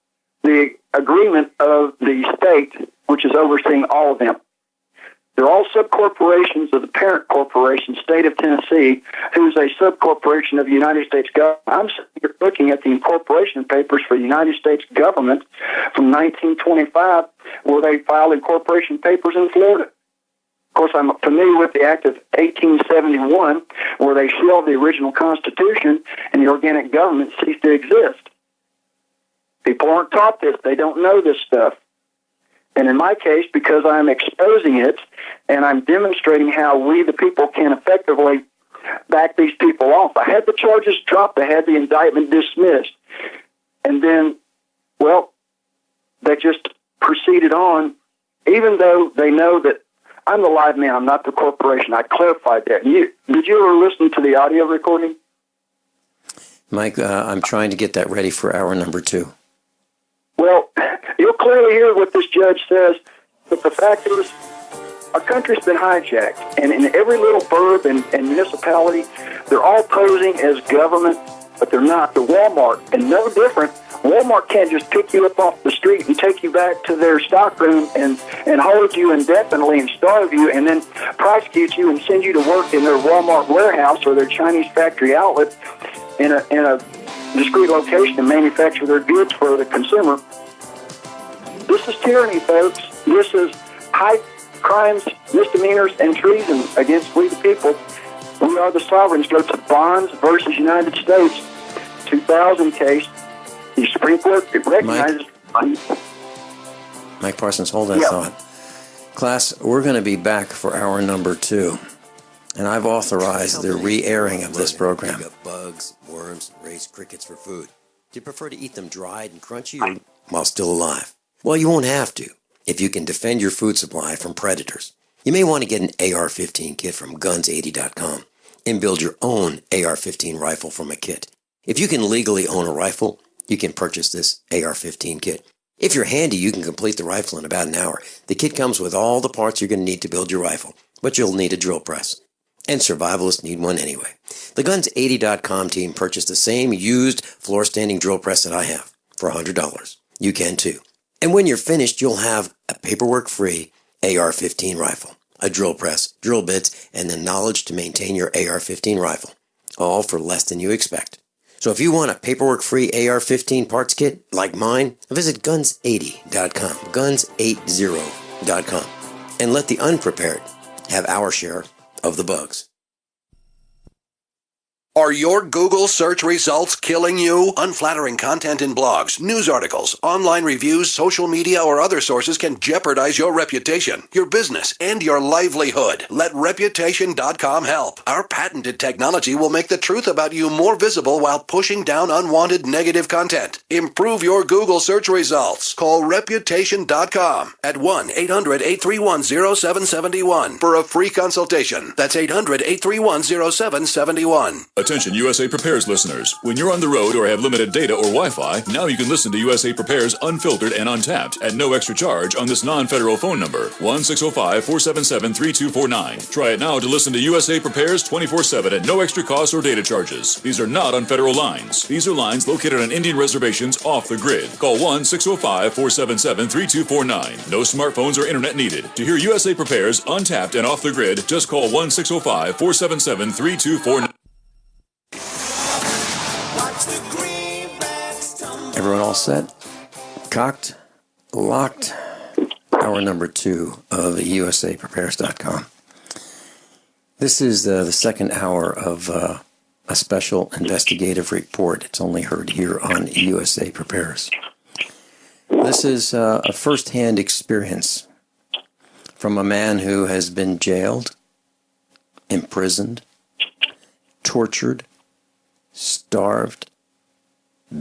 the agreement of the state, which is overseeing all of them? They're all subcorporations of the parent corporation, State of Tennessee, who's a subcorporation of the United States government. I'm looking at the incorporation papers for the United States government from 1925, where they filed incorporation papers in Florida. Of course, I'm familiar with the Act of 1871, where they shelved the original Constitution and the organic government ceased to exist. People aren't taught this. They don't know this stuff. And in my case, because I'm exposing it and I'm demonstrating how we, the people, can effectively back these people off. I had the charges dropped. I had the indictment dismissed. And then, well, they just proceeded on, even though they know that I'm the live man. I'm not the corporation. I clarified that. Did you ever listen to the audio recording? Mike, I'm trying to get that ready for hour number 2. Well, you'll clearly hear what this judge says, but the fact is, our country's been hijacked, and in every little burb and municipality, they're all posing as government, but they're not. They're Walmart, and no different. Walmart can't just pick you up off the street and take you back to their stockroom and hold you indefinitely and starve you and then prosecute you and send you to work in their Walmart warehouse or their Chinese factory outlet in a discrete location and manufacture their goods for the consumer. This is tyranny, folks. This is high crimes, misdemeanors, and treason against we the people. We are the sovereigns. Go to Bonds versus United States, 2000 case. The Supreme Court recognizes... Mike Parsons, hold that thought. Class, we're going to be back for hour number 2. And I've authorized the re-airing of this program. Bugs, worms, raise crickets for food. Do you prefer to eat them dried and crunchy or while still alive? Well, you won't have to if you can defend your food supply from predators. You may want to get an AR-15 kit from guns80.com and build your own AR-15 rifle from a kit. If you can legally own a rifle, you can purchase this AR-15 kit. If you're handy, you can complete the rifle in about an hour. The kit comes with all the parts you're going to need to build your rifle, but you'll need a drill press. And survivalists need one anyway. The Guns80.com team purchased the same used floor-standing drill press that I have for $100. You can too. And when you're finished, you'll have a paperwork-free AR-15 rifle, a drill press, drill bits, and the knowledge to maintain your AR-15 rifle, all for less than you expect. So if you want a paperwork-free AR-15 parts kit like mine, visit Guns80.com, Guns80.com, and let the unprepared have our share of the bugs. Are your Google search results killing you? Unflattering content in blogs, news articles, online reviews, social media, or other sources can jeopardize your reputation, your business, and your livelihood. Let Reputation.com help. Our patented technology will make the truth about you more visible while pushing down unwanted negative content. Improve your Google search results. Call Reputation.com at 1-800-831-0771 for a free consultation. That's 800-831-0771. Attention USA Prepares listeners. When you're on the road or have limited data or Wi-Fi, now you can listen to USA Prepares unfiltered and untapped at no extra charge on this non-federal phone number, 1-605-477-3249. Try it now to listen to USA Prepares 24/7 at no extra cost or data charges. These are not on federal lines. These are lines located on Indian reservations off the grid. Call 1-605-477-3249. No smartphones or internet needed. To hear USA Prepares untapped and off the grid, just call 1-605-477-3249. Everyone all set? Cocked? Locked? Hour number 2 of USAPrepares.com. This is the second hour of a special investigative report. It's only heard here on USA Prepares. This is a first-hand experience from a man who has been jailed, imprisoned, tortured, starved,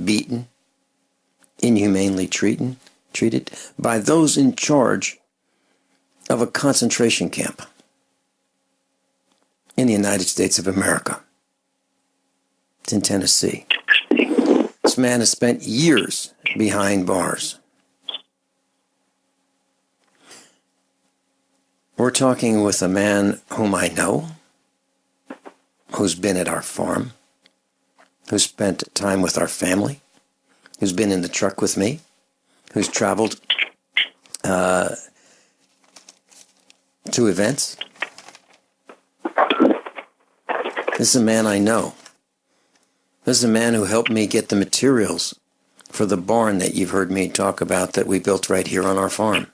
beaten, inhumanely treated by those in charge of a concentration camp in the United States of America. It's in Tennessee. This man has spent years behind bars. We're talking with a man whom I know, who's been at our farm, who's spent time with our family, who's been in the truck with me, who's traveled to events. This is a man I know. This is a man who helped me get the materials for the barn that you've heard me talk about that we built right here on our farm.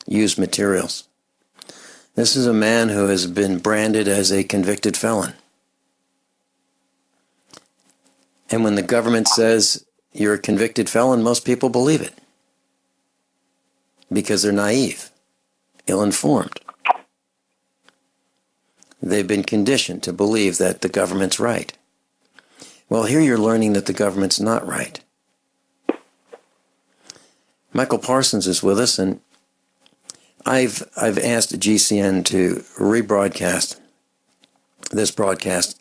Used materials. This is a man who has been branded as a convicted felon. And when the government says you're a convicted felon, most people believe it. Because they're naive, ill-informed. They've been conditioned to believe that the government's right. Well, here you're learning that the government's not right. Michael Parsons is with us, and I've asked GCN to rebroadcast this broadcast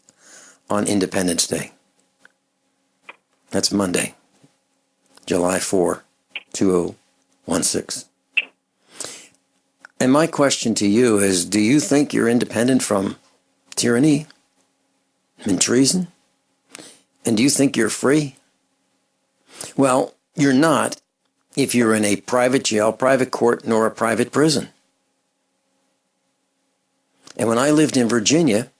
on Independence Day. That's Monday, July 4, 2016. And my question to you is, do you think you're independent from tyranny and treason? And do you think you're free? Well, you're not if you're in a private jail, private court, nor a private prison. And when I lived in Virginia,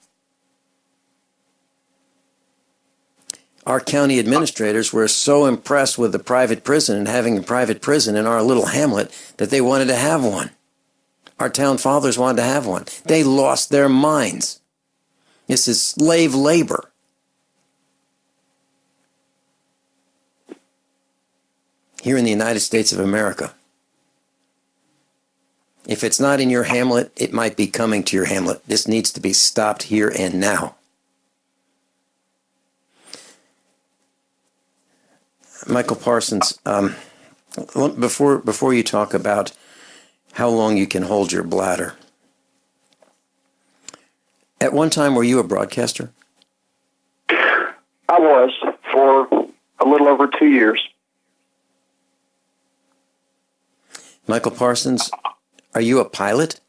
our county administrators were so impressed with the private prison and having a private prison in our little hamlet that they wanted to have one. Our town fathers wanted to have one. They lost their minds. This is slave labor. here in the United States of America. If it's not in your hamlet, it might be coming to your hamlet. This needs to be stopped here and now. Michael Parsons, before you talk about how long you can hold your bladder, at one time were you a broadcaster? I was for a little over 2 years. Michael Parsons, are you a pilot?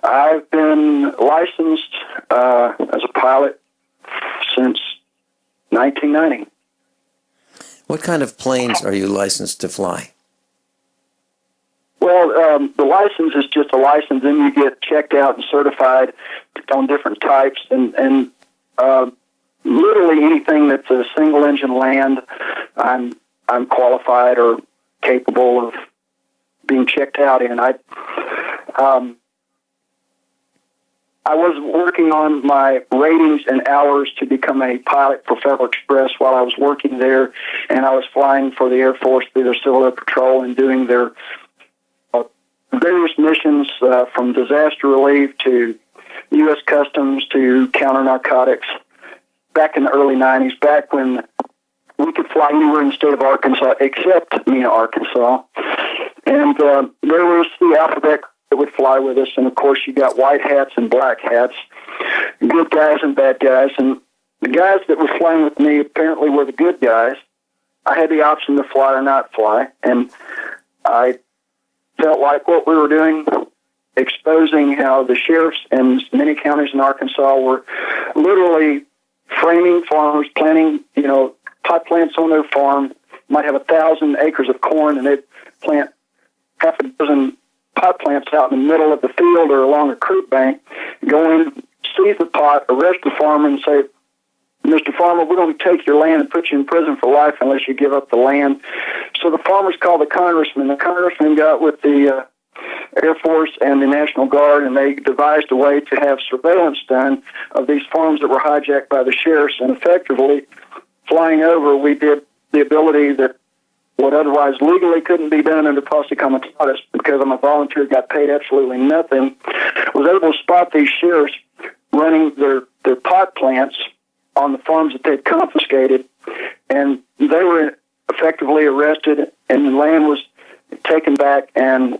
I've been licensed as a pilot since 1990. What kind of planes are you licensed to fly? Well, the license is just a license, and you get checked out and certified on different types, and literally anything that's a single-engine land, I'm qualified or capable of being checked out in. I was working on my ratings and hours to become a pilot for Federal Express while I was working there, and I was flying for the Air Force through their Civil Air Patrol and doing their various missions from disaster relief to U.S. Customs to counter-narcotics back in the early 90s, back when we could fly anywhere in the state of Arkansas except Mena, Arkansas. And there was the alphabet that would fly with us, and of course you got white hats and black hats, good guys and bad guys, and the guys that were flying with me apparently were the good guys. I had the option to fly or not fly, and I felt like what we were doing, exposing how the sheriffs in many counties in Arkansas were literally framing farmers, planting, pot plants on their farm, might have 1,000 acres of corn, and they'd plant half a dozen pot plants out in the middle of the field or along a creek bank, go in, seize the pot, arrest the farmer, and say, Mr. Farmer, we're going to take your land and put you in prison for life unless you give up the land. So the farmers called the congressman. The congressman got with the Air Force and the National Guard, and they devised a way to have surveillance done of these farms that were hijacked by the sheriffs. And effectively, flying over, we did the ability that what otherwise legally couldn't be done under posse comitatus, because I'm a volunteer, got paid absolutely nothing, was able to spot these sheriffs running their pot plants on the farms that they'd confiscated, and they were effectively arrested, and the land was taken back, and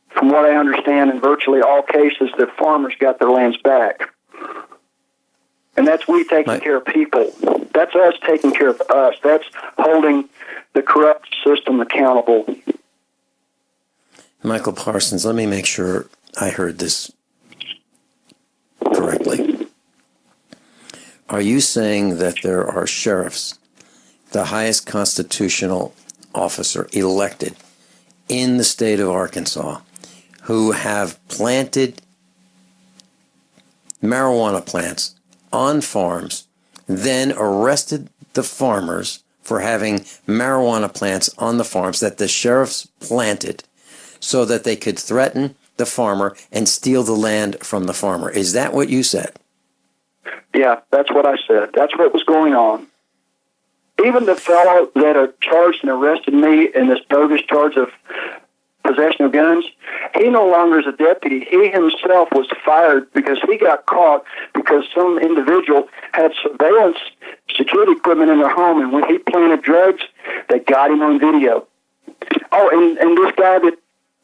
from what I understand, in virtually all cases, the farmers got their lands back. And that's we taking care of people. That's us taking care of us. That's holding the corrupt system accountable. Michael Parsons, let me make sure I heard this correctly. Are you saying that there are sheriffs, the highest constitutional officer elected in the state of Arkansas, who have planted marijuana plants on farms, then arrested the farmers for having marijuana plants on the farms that the sheriffs planted so that they could threaten the farmer and steal the land from the farmer? Is that what you said? Yeah, that's what I said. That's what was going on. Even the fellow that charged and arrested me in this bogus charge of possession of guns, he no longer is a deputy. He himself was fired because he got caught because some individual had surveillance security equipment in their home, and when he planted drugs, they got him on video. Oh, and this guy that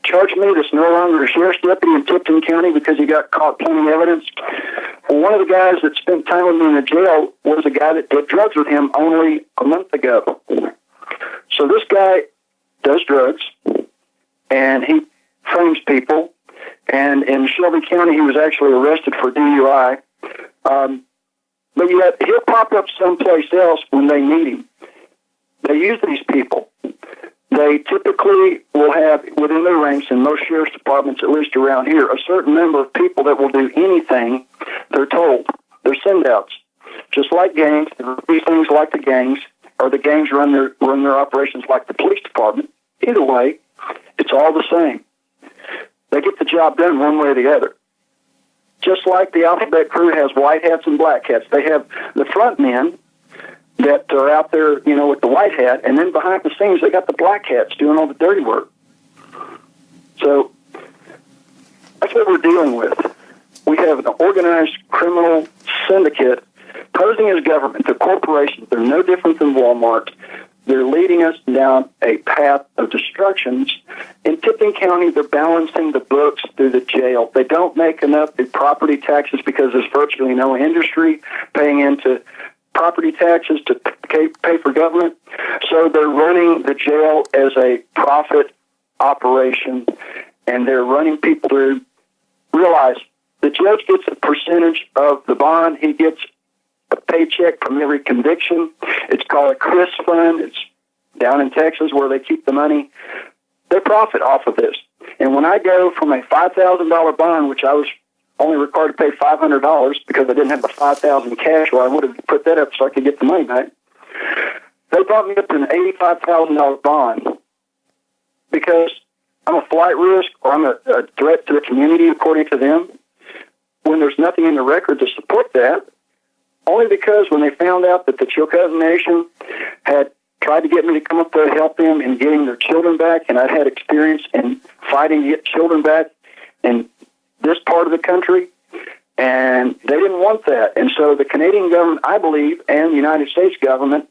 charged me that's no longer a sheriff's deputy in Tipton County because he got caught planting evidence, well, one of the guys that spent time with me in the jail was a guy that did drugs with him only a month ago. So this guy does drugs, and he frames people, and in Shelby County he was actually arrested for DUI. But yet he'll pop up someplace else when they need him. They use these people. They typically will have within their ranks, in most sheriff's departments, at least around here, a certain number of people that will do anything they're told. They're send-outs. Just like gangs, these things like the gangs, or the gangs run their operations like the police department. Either way, it's all the same. They get the job done one way or the other. Just like the alphabet crew has white hats and black hats. They have the front men that are out there, with the white hat, and then behind the scenes they got the black hats doing all the dirty work. So that's what we're dealing with. We have an organized criminal syndicate posing as government. The corporations, they're no different than Walmart. They're leading us down a path of destructions. In Tipton County, they're balancing the books through the jail. They don't make enough in property taxes because there's virtually no industry paying into property taxes to pay for government. So they're running the jail as a profit operation, and they're running people through. Realize the judge gets a percentage of the bond. He gets a paycheck from every conviction. It's called a Chris Fund. It's down in Texas where they keep the money. They profit off of this. And when I go from a $5,000 bond, which I was only required to pay $500 because I didn't have the $5,000 cash, or I would have put that up so I could get the money back, they brought me up to an $85,000 bond because I'm a flight risk or I'm a threat to the community, according to them, when there's nothing in the record to support that. Only because when they found out that the Chilcotin Nation had tried to get me to come up there to help them in getting their children back, and I'd had experience in fighting to get children back in this part of the country, and they didn't want that. And so the Canadian government, I believe, and the United States government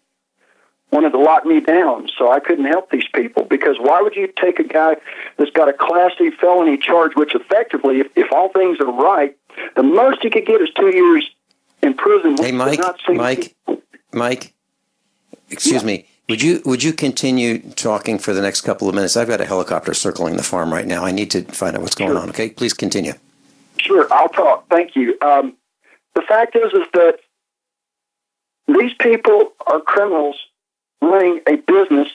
wanted to lock me down so I couldn't help these people. Because why would you take a guy that's got a Class C felony charge, which effectively, if all things are right, the most you could get is 2 years in prison. Hey, Mike, excuse me. Would you continue talking for the next couple of minutes? I've got a helicopter circling the farm right now. I need to find out what's going on. Okay, please continue. Sure, I'll talk. Thank you. The fact is that these people are criminals running a business,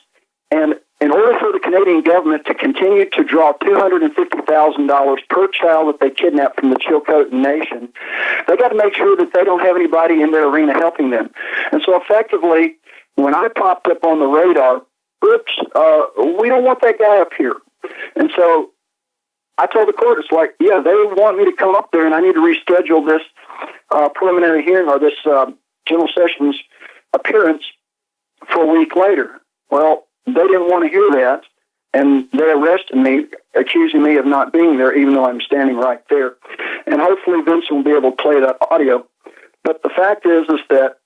and in order for the Canadian government to continue to draw $250,000 per child that they kidnap from the Chilcotin Nation, they got to make sure that they don't have anybody in their arena helping them. And so effectively, when I popped up on the radar, we don't want that guy up here. And so I told the court, it's like, yeah, they want me to come up there, and I need to reschedule this preliminary hearing or this general sessions appearance for a week later. Well, they didn't want to hear that, and they arrested me, accusing me of not being there, even though I'm standing right there. And hopefully Vincent will be able to play that audio. But the fact is that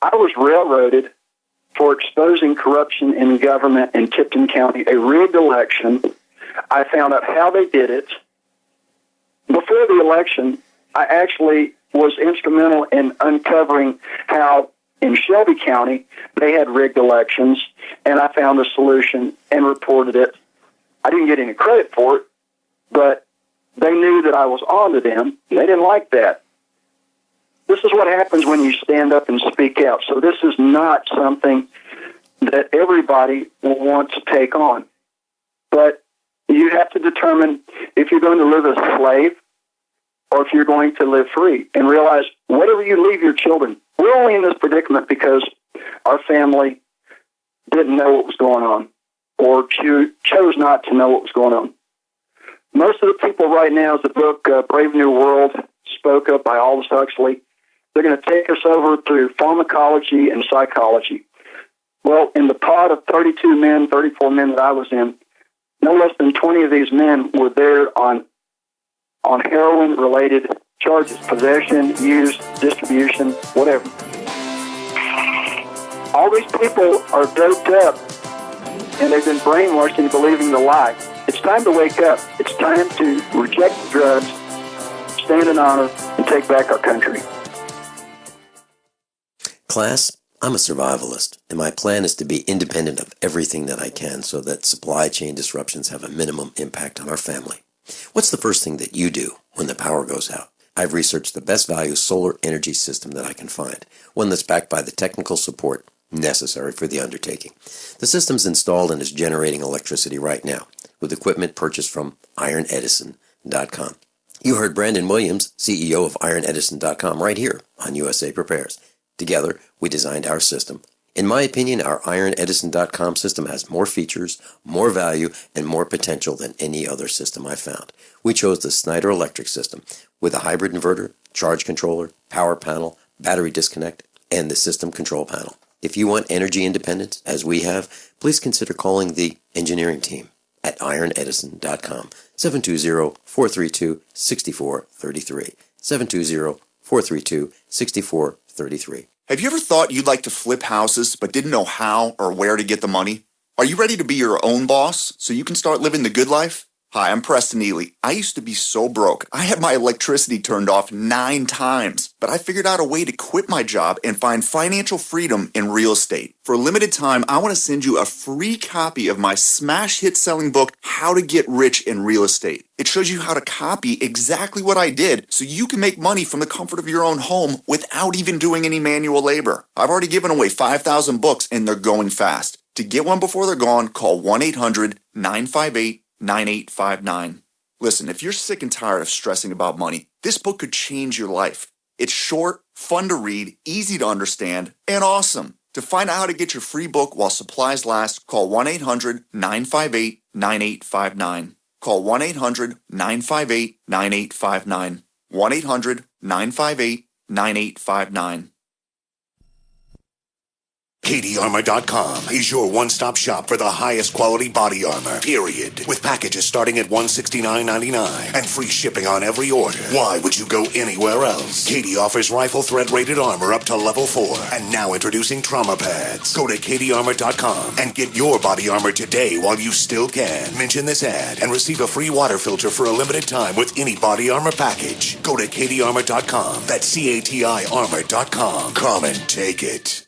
I was railroaded for exposing corruption in government in Tipton County, a rigged election. I found out how they did it. Before the election, I actually was instrumental in uncovering how in Shelby County they had rigged elections, and I found a solution and reported it. I didn't get any credit for it, but they knew that I was on to them. They didn't like that. This is what happens when you stand up and speak out. So this is not something that everybody will want to take on. But you have to determine if you're going to live as a slave or if you're going to live free, and realize whatever you leave your children, we're only in this predicament because our family didn't know what was going on or chose not to know what was going on. Most of the people right now, as the book Brave New World spoke of by Aldous Huxley, they're going to take us over through pharmacology and psychology. Well, in the pod of 32 men, 34 men that I was in, no less than 20 of these men were there on heroin-related charges, possession, use, distribution, whatever. All these people are doped up, and they've been brainwashed into believing the lie. It's time to wake up. It's time to reject the drugs, stand in honor, and take back our country. Class, I'm a survivalist, and my plan is to be independent of everything that I can so that supply chain disruptions have a minimum impact on our family. What's the first thing that you do when the power goes out? I've researched the best value solar energy system that I can find, one that's backed by the technical support necessary for the undertaking. The system's installed and is generating electricity right now with equipment purchased from ironedison.com. You heard Brandon Williams, CEO of ironedison.com, right here on USA Prepares. Together, we designed our system. In my opinion, our ironedison.com system has more features, more value, and more potential than any other system I found. We chose the Snyder Electric system with a hybrid inverter, charge controller, power panel, battery disconnect, and the system control panel. If you want energy independence, as we have, please consider calling the engineering team at ironedison.com, 720-432-6433, 720-432-6433. Have you ever thought you'd like to flip houses but didn't know how or where to get the money? Are you ready to be your own boss so you can start living the good life? Hi, I'm Preston Ely. I used to be so broke. I had my electricity turned off 9 times, but I figured out a way to quit my job and find financial freedom in real estate. For a limited time, I want to send you a free copy of my smash hit selling book, How to Get Rich in Real Estate. It shows you how to copy exactly what I did so you can make money from the comfort of your own home without even doing any manual labor. I've already given away 5,000 books and they're going fast. To get one before they're gone, call 1-800-958-9859. Listen, if you're sick and tired of stressing about money, this book could change your life. It's short, fun to read, easy to understand, and awesome. To find out how to get your free book while supplies last, call 1-800-958-9859. Call 1-800-958-9859. 1-800-958-9859. KDArmor.com is your one-stop shop for the highest quality body armor, period. With packages starting at $169.99 and free shipping on every order. Why would you go anywhere else? KD offers rifle threat rated armor up to level 4 and now introducing trauma pads. Go to KDArmor.com and get your body armor today while you still can. Mention this ad and receive a free water filter for a limited time with any body armor package. Go to KDArmor.com. That's CATI armor.com. Come and take it.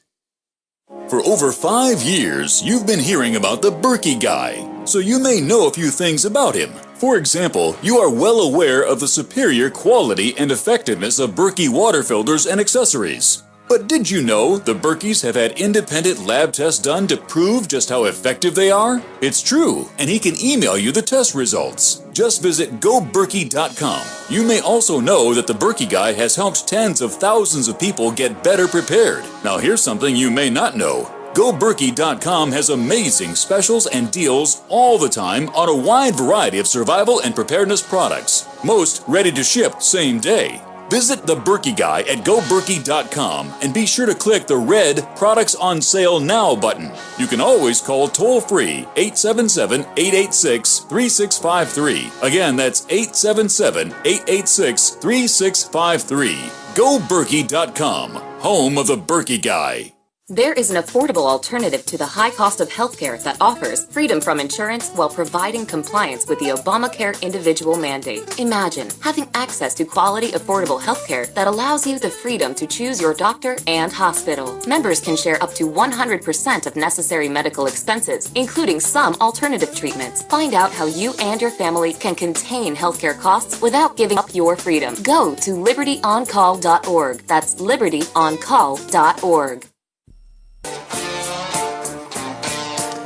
For over 5 years, you've been hearing about the Berkey guy, so you may know a few things about him. For example, you are well aware of the superior quality and effectiveness of Berkey water filters and accessories. But did you know the Berkeys have had independent lab tests done to prove just how effective they are? It's true, and he can email you the test results. Just visit GoBerkey.com. You may also know that the Berkey guy has helped tens of thousands of people get better prepared. Now here's something you may not know. GoBerkey.com has amazing specials and deals all the time on a wide variety of survival and preparedness products. Most ready to ship same day. Visit the Berkey Guy at GoBerkey.com and be sure to click the red Products on Sale Now button. You can always call toll-free 877-886-3653. Again, that's 877-886-3653. GoBerkey.com, home of the Berkey Guy. There is an affordable alternative to the high cost of healthcare that offers freedom from insurance while providing compliance with the Obamacare individual mandate. Imagine having access to quality, affordable healthcare that allows you the freedom to choose your doctor and hospital. Members can share up to 100% of necessary medical expenses, including some alternative treatments. Find out how you and your family can contain healthcare costs without giving up your freedom. Go to libertyoncall.org. That's libertyoncall.org.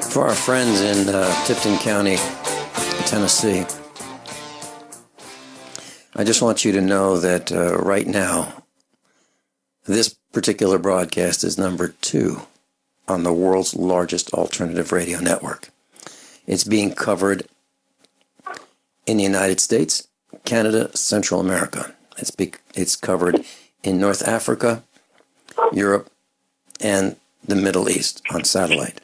For our friends in Tipton County, Tennessee, I just want you to know that right now, this particular broadcast is number 2 on the world's largest alternative radio network. It's being covered in the United States, Canada, Central America. It's covered in North Africa, Europe, and the Middle East on satellite.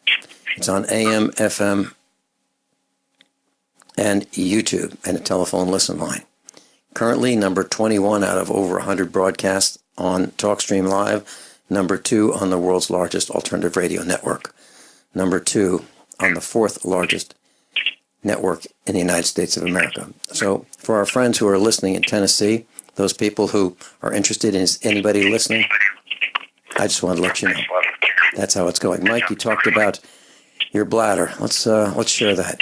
It's on AM, FM, and YouTube, and a telephone listen line. Currently, number 21 out of over 100 broadcasts on TalkStream Live. Number 2 on the world's largest alternative radio network. Number 2 on the 4th largest network in the United States of America. So, for our friends who are listening in Tennessee, those people who are interested in anybody listening, I just want to let you know. That's how it's going. Mike, you talked about your bladder. Let's share that.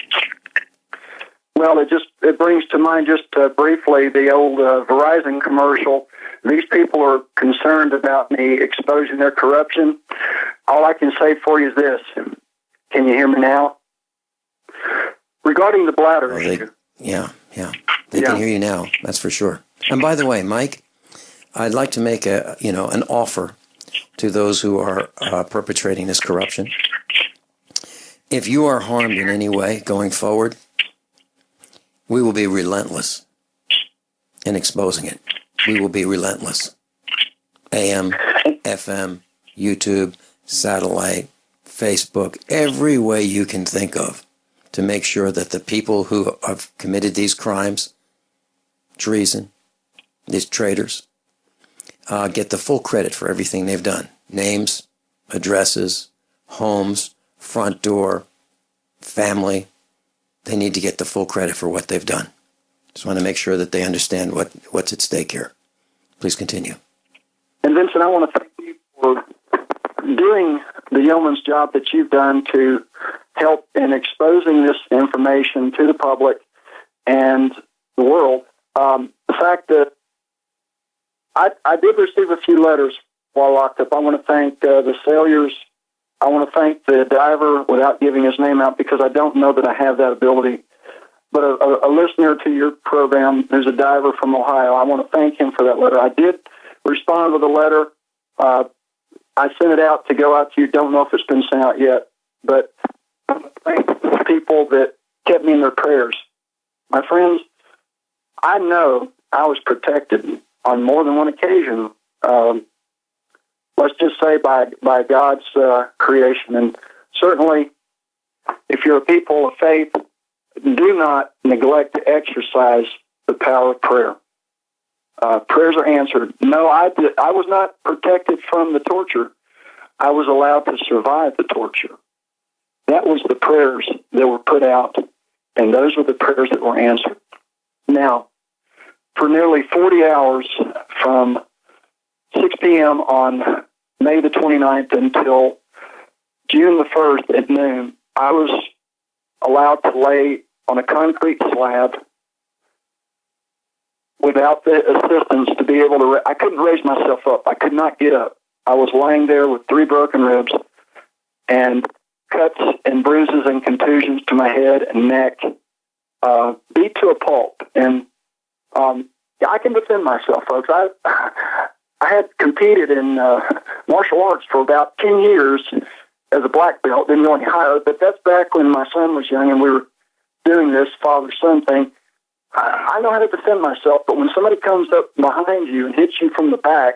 Well, it brings to mind just briefly the old Verizon commercial. These people are concerned about me exposing their corruption. All I can say for you is this. Can you hear me now? Regarding the bladder issue. Yeah. They can hear you now. That's for sure. And by the way, Mike, I'd like to make an offer to those who are perpetrating this corruption. If you are harmed in any way going forward, we will be relentless in exposing it. We will be relentless. AM, FM, YouTube, satellite, Facebook, every way you can think of to make sure that the people who have committed these crimes, treason, these traitors, get the full credit for everything they've done. Names, addresses, homes, front door, family. They need to get the full credit for what they've done. Just want to make sure that they understand what's at stake here. Please continue. And Vincent, I want to thank you for doing the yeoman's job that you've done to help in exposing this information to the public and the world. The fact that I did receive a few letters while locked up. I want to thank the sailors. I want to thank the diver without giving his name out because I don't know that I have that ability. But a listener to your program who's a diver from Ohio, I want to thank him for that letter. I did respond with a letter. I sent it out to go out to you. Don't know if it's been sent out yet. But I want to thank the people that kept me in their prayers. My friends, I know I was protected on more than one occasion. Let's just say by God's creation. And certainly, if you're a people of faith, do not neglect to exercise the power of prayer. Prayers are answered. No, I was not protected from the torture. I was allowed to survive the torture. That was the prayers that were put out, and those were the prayers that were answered. Now, for nearly 40 hours from 6 p.m. on May the 29th until June the 1st at noon, I was allowed to lay on a concrete slab without the assistance to be able to... I couldn't raise myself up. I could not get up. I was laying there with 3 broken ribs and cuts and bruises and contusions to my head and neck, beat to a pulp. And I can defend myself, folks. I had competed in martial arts for about 10 years as a black belt, didn't go any higher, but that's back when my son was young and we were doing this father-son thing. I know how to defend myself, but when somebody comes up behind you and hits you from the back,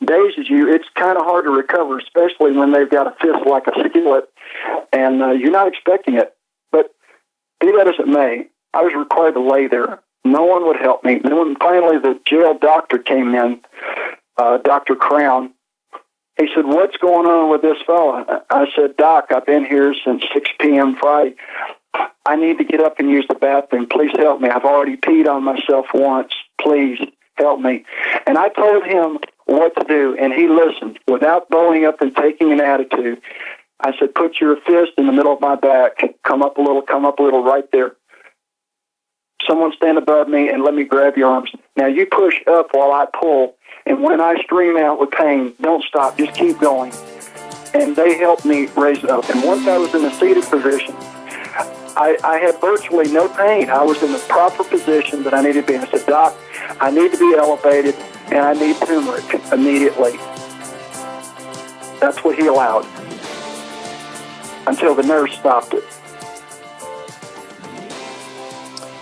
dazes you, it's kind of hard to recover, especially when they've got a fist like a skillet and you're not expecting it. But be that as it may, I was required to lay there. No one would help me. Then when finally the jail doctor came in, Dr. Crown, he said, "What's going on with this fella?" I said, "Doc, I've been here since 6 p.m. Friday. I need to get up and use the bathroom. Please help me. I've already peed on myself once. Please help me." And I told him what to do, and he listened without bowing up and taking an attitude. I said, "Put your fist in the middle of my back. Come up a little right there. Someone stand above me and let me grab your arms. Now you push up while I pull, and when I scream out with pain, don't stop. Just keep going." And they helped me raise it up. And once I was in a seated position, I had virtually no pain. I was in the proper position that I needed to be. I said, "Doc, I need to be elevated, and I need turmeric immediately." That's what he allowed until the nurse stopped it.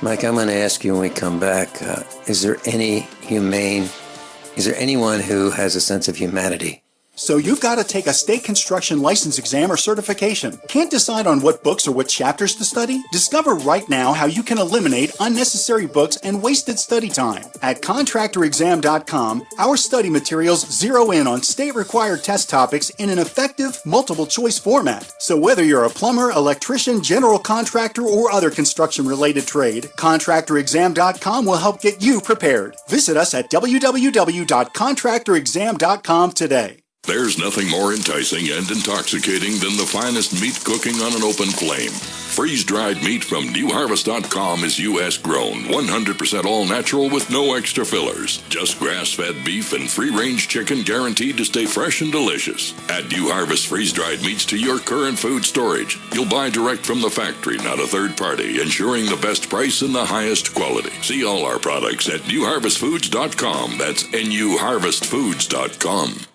Mike, I'm going to ask you when we come back, is there anyone who has a sense of humanity? So you've got to take a state construction license exam or certification. Can't decide on what books or what chapters to study? Discover right now how you can eliminate unnecessary books and wasted study time. At contractorexam.com, our study materials zero in on state-required test topics in an effective, multiple-choice format. So whether you're a plumber, electrician, general contractor, or other construction-related trade, contractorexam.com will help get you prepared. Visit us at www.contractorexam.com today. There's nothing more enticing and intoxicating than the finest meat cooking on an open flame. Freeze-dried meat from newharvest.com is U.S. grown, 100% all-natural with no extra fillers. Just grass-fed beef and free-range chicken guaranteed to stay fresh and delicious. Add New Harvest freeze-dried meats to your current food storage. You'll buy direct from the factory, not a third party, ensuring the best price and the highest quality. See all our products at newharvestfoods.com. That's NUharvestfoods.com.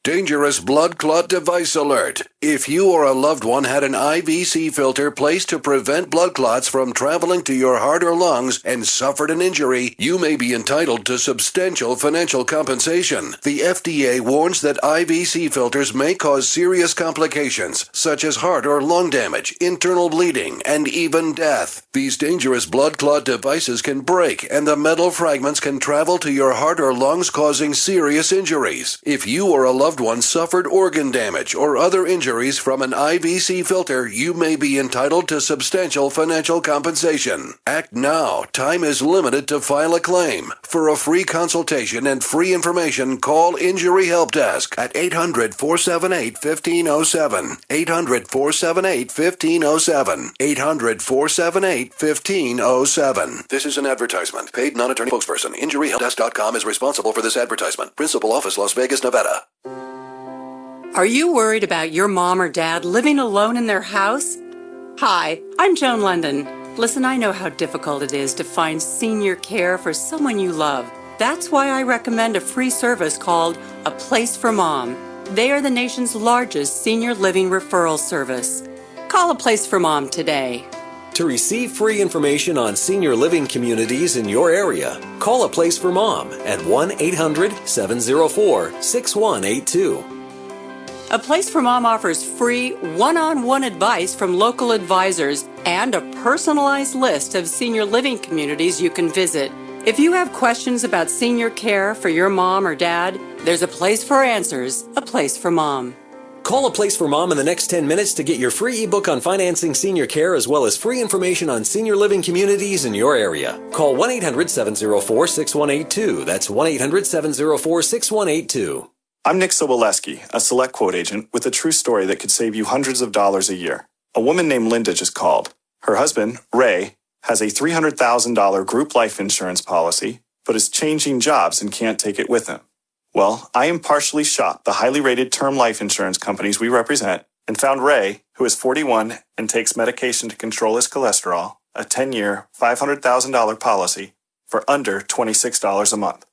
Dangerous blood clot device alert. If you or a loved one had an IVC filter placed to prevent blood clots from traveling to your heart or lungs and suffered an injury, you may be entitled to substantial financial compensation. The FDA warns that IVC filters may cause serious complications, such as heart or lung damage, internal bleeding, and even death. These dangerous blood clot devices can break, and the metal fragments can travel to your heart or lungs, causing serious injuries. If you or a loved one suffered organ damage or other injuries from an IVC filter, you may be entitled to substantial financial compensation. Act now. Time is limited to file a claim. For a free consultation and free information, call Injury Help Desk at 800-478-1507. 800-478-1507. 800-478-1507. This is an advertisement. Paid non-attorney spokesperson. InjuryHelpDesk.com is responsible for this advertisement. Principal office, Las Vegas, Nevada. Are you worried about your mom or dad living alone in their house? Hi, I'm Joan London. Listen, I know how difficult it is to find senior care for someone you love. That's why I recommend a free service called A Place for Mom. They are the nation's largest senior living referral service. Call A Place for Mom today. To receive free information on senior living communities in your area, call A Place for Mom at 1-800-704-6182. A Place for Mom offers free one-on-one advice from local advisors and a personalized list of senior living communities you can visit. If you have questions about senior care for your mom or dad, there's a place for answers, A Place for Mom. Call A Place for Mom in the next 10 minutes to get your free ebook on financing senior care, as well as free information on senior living communities in your area. Call 1-800-704-6182. That's 1-800-704-6182. I'm Nick Soboleski, a Select Quote agent with a true story that could save you hundreds of dollars a year. A woman named Linda just called. Her husband, Ray, has a $300,000 group life insurance policy, but is changing jobs and can't take it with him. Well, I impartially shopped the highly rated term life insurance companies we represent and found Ray, who is 41 and takes medication to control his cholesterol, a 10-year, $500,000 policy for under $26 a month.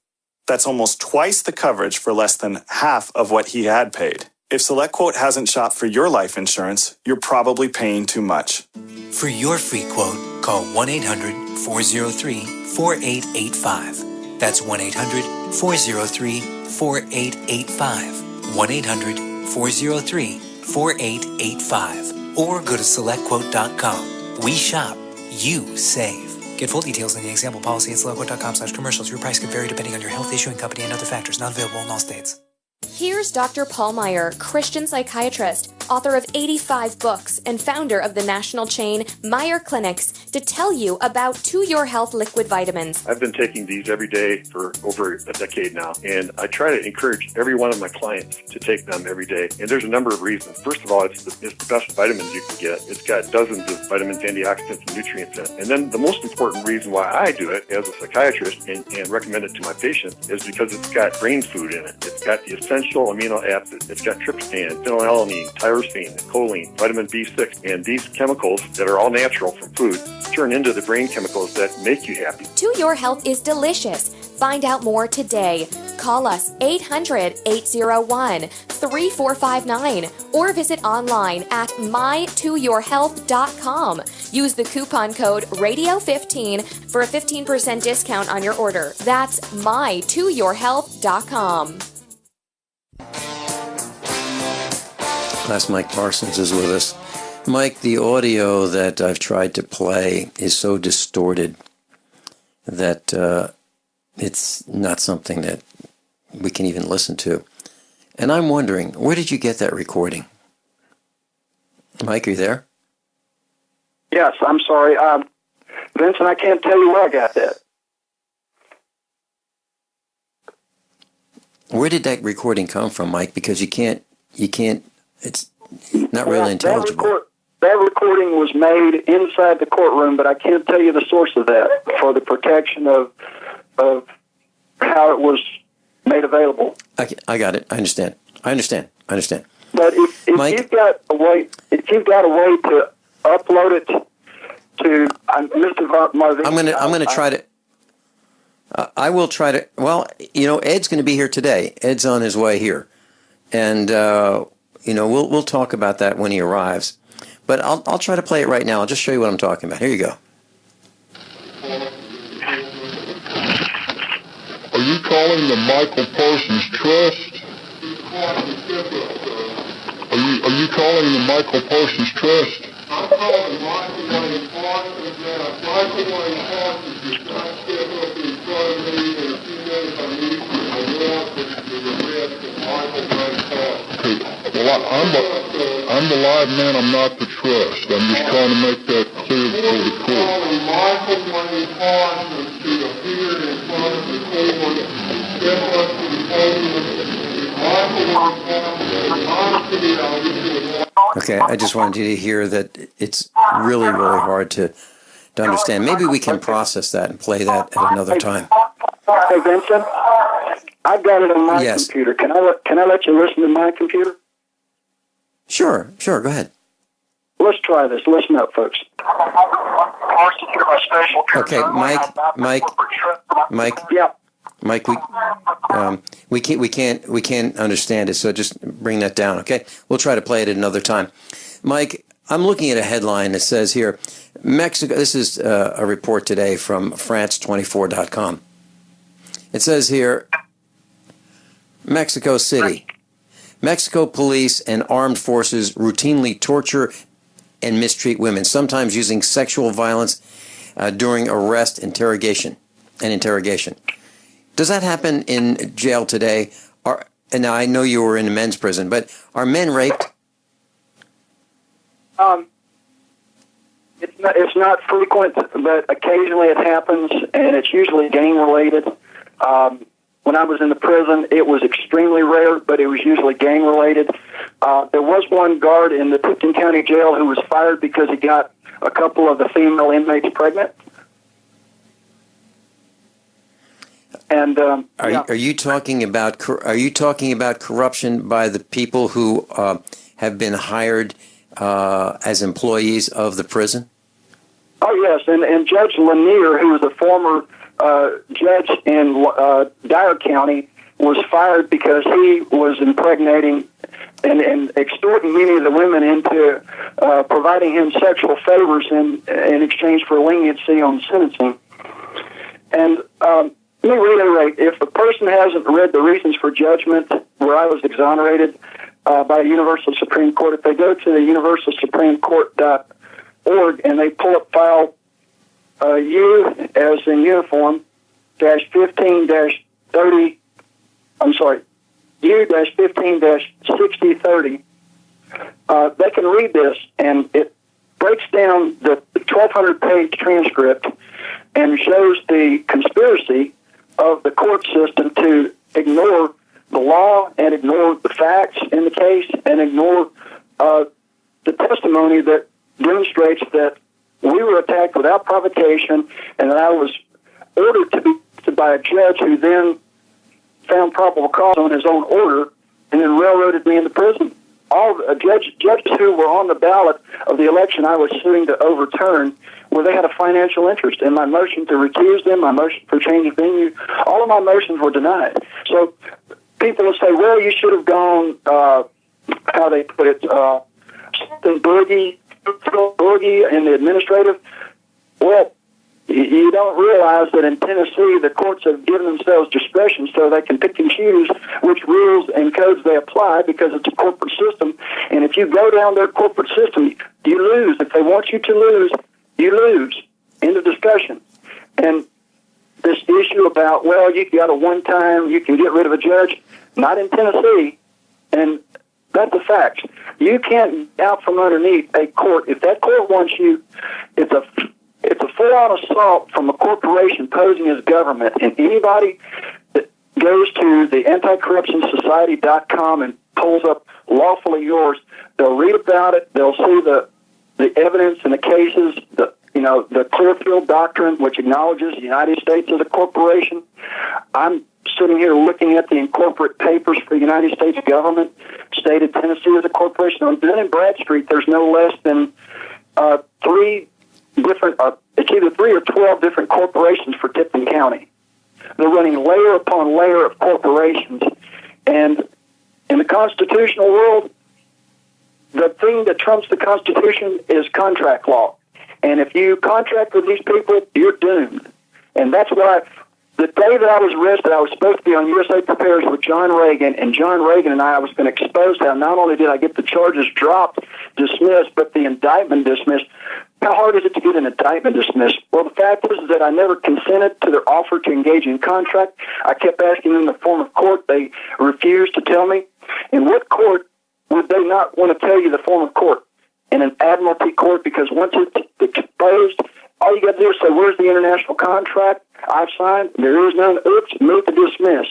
That's almost twice the coverage for less than half of what he had paid. If SelectQuote hasn't shopped for your life insurance, you're probably paying too much. For your free quote, call 1-800-403-4885. That's 1-800-403-4885. 1-800-403-4885. Or go to SelectQuote.com. We shop, you save. Get full details in the example policy at SelectQuote.com/commercials. Your price could vary depending on your health, issuing company, and other factors. Not available in all states. Here's Dr. Paul Meyer, Christian psychiatrist, author of 85 books, and founder of the national chain Meyer Clinics, to tell you about To Your Health liquid vitamins. I've been taking these every day for over a decade now, and I try to encourage every one of my clients to take them every day. And there's a number of reasons. First of all, it's the best vitamins you can get. It's got dozens of vitamins, antioxidants, and nutrients in it. And then the most important reason why I do it as a psychiatrist and recommend it to my patients is because it's got brain food in it. It's got the essential amino acids. It's got tryptophan, phenylalanine, tyrosine, choline, vitamin B6, and these chemicals that are all natural from food turn into the brain chemicals that make you happy. To Your Health is delicious. Find out more today. Call us 800-801-3459 or visit online at mytoyourhealth.com. Use the coupon code Radio15 for a 15% discount on your order. That's mytoyourhealth.com. Class Mike Parsons is with us. Mike, the audio that I've tried to play is so distorted that it's not something that we can even listen to. And I'm wondering, where did you get that recording? Mike, are you there? Yes, I'm sorry. Vincent, I can't tell you where I got that. Where did that recording come from, Mike? Because you can't, it's not really intelligible. That recording was made inside the courtroom, but I can't tell you the source of that for the protection of how it was made available. I got it. I understand. But if Mike, you've got a way to upload it to Mr. Marvin, I'm going to try to. I will try to. Well, Ed's going to be here today. Ed's on his way here, And we'll talk about that when he arrives. But I'll try to play it right now. I'll just show you what I'm talking about. Here you go. Are you calling the Michael Parsons Trust? Are you calling the Michael Parsons Trust? I'm calling Michael Wayne Parsons now. Michael Wayne Parsons is trying to step up in front of me in a few minutes. I need to arrest Michael Wayne Parsons. Well, I'm the live man. I'm not the trust. I'm just trying to make that clear for the court. I'm calling Michael Wayne Parsons to appear in front of the court. Step up to the podium. Okay, I just wanted you to hear that it's really, really hard to understand. Maybe we can process that and play that at another time. Hey, Vincent, I've got it on my computer. Can I let you listen to my computer? Sure, go ahead. Let's try this. Listen up, folks. Okay, Mike. Yeah. Mike, we can't understand it, so just bring that down, okay? We'll try to play it at another time. Mike, I'm looking at a headline that says here, Mexico, this is a report today from France24.com. It says here, Mexico City, Mexico police and armed forces routinely torture and mistreat women, sometimes using sexual violence during arrest, interrogation. Does that happen in jail today? And now I know you were in a men's prison, but are men raped? It's not frequent, but occasionally it happens, and it's usually gang-related. When I was in the prison, it was extremely rare, but it was usually gang-related. There was one guard in the Tipton County Jail who was fired because he got a couple of the female inmates pregnant. And are you talking about corruption by the people who have been hired as employees of the prison? Oh yes, and Judge Lanier, who was a former judge in Dyer County, was fired because he was impregnating and extorting many of the women into providing him sexual favors in exchange for leniency on sentencing. And let me reiterate, if a person hasn't read the reasons for judgment where I was exonerated by the Universal Supreme Court, if they go to the universalsupremecourt.org and they pull up file U as in uniform -15-30, I'm sorry, U-15-6030, they can read this, and it breaks down the 1,200-page transcript and shows the conspiracy of the court system to ignore the law and ignore the facts in the case and ignore the testimony that demonstrates that we were attacked without provocation and that I was ordered to be by a judge who then found probable cause on his own order and then railroaded me into prison. All judges who were on the ballot of the election I was suing to overturn, where they had a financial interest in my motion to recuse them, my motion for change of venue, all of my motions were denied. So people will say, well, you should have gone, how they put it, something boogie in the administrative. Well, you don't realize that in Tennessee, the courts have given themselves discretion so they can pick and choose which rules and codes they apply because it's a corporate system. And if you go down their corporate system, you lose. If they want you to lose, you lose. End of discussion. And this issue about, well, you got a one-time, you can get rid of a judge, not in Tennessee. And that's a fact. You can't get out from underneath a court. If that court wants you, it's a full-on assault from a corporation posing as government. And anybody that goes to the anticorruptionsociety.com and pulls up Lawfully Yours, they'll read about it. They'll see the evidence and the cases, the Clearfield Doctrine, which acknowledges the United States as a corporation. I'm sitting here looking at the incorporate papers for the United States government, stated Tennessee as a corporation. On Dun & Bradstreet, there's no less than it's either 3 or 12 different corporations for Tipton County. They're running layer upon layer of corporations, and In the constitutional world, the thing that trumps the Constitution is contract law. And if you contract with these people, you're doomed. And that's why the day that I was arrested, I was supposed to be on USA Prepares with John Regan, and John Regan and I was going to expose how not only did I get the charges dropped, dismissed, but the indictment dismissed. How hard is it to get an indictment dismissed? Well, the fact is that I never consented to their offer to engage in contract. I kept asking them in the form of court. They refused to tell me. In what court would they not want to tell you the form of court? In an admiralty court, because once it's exposed, all you got to do is say, where's the international contract I've signed? There is none. Oops, move to dismiss.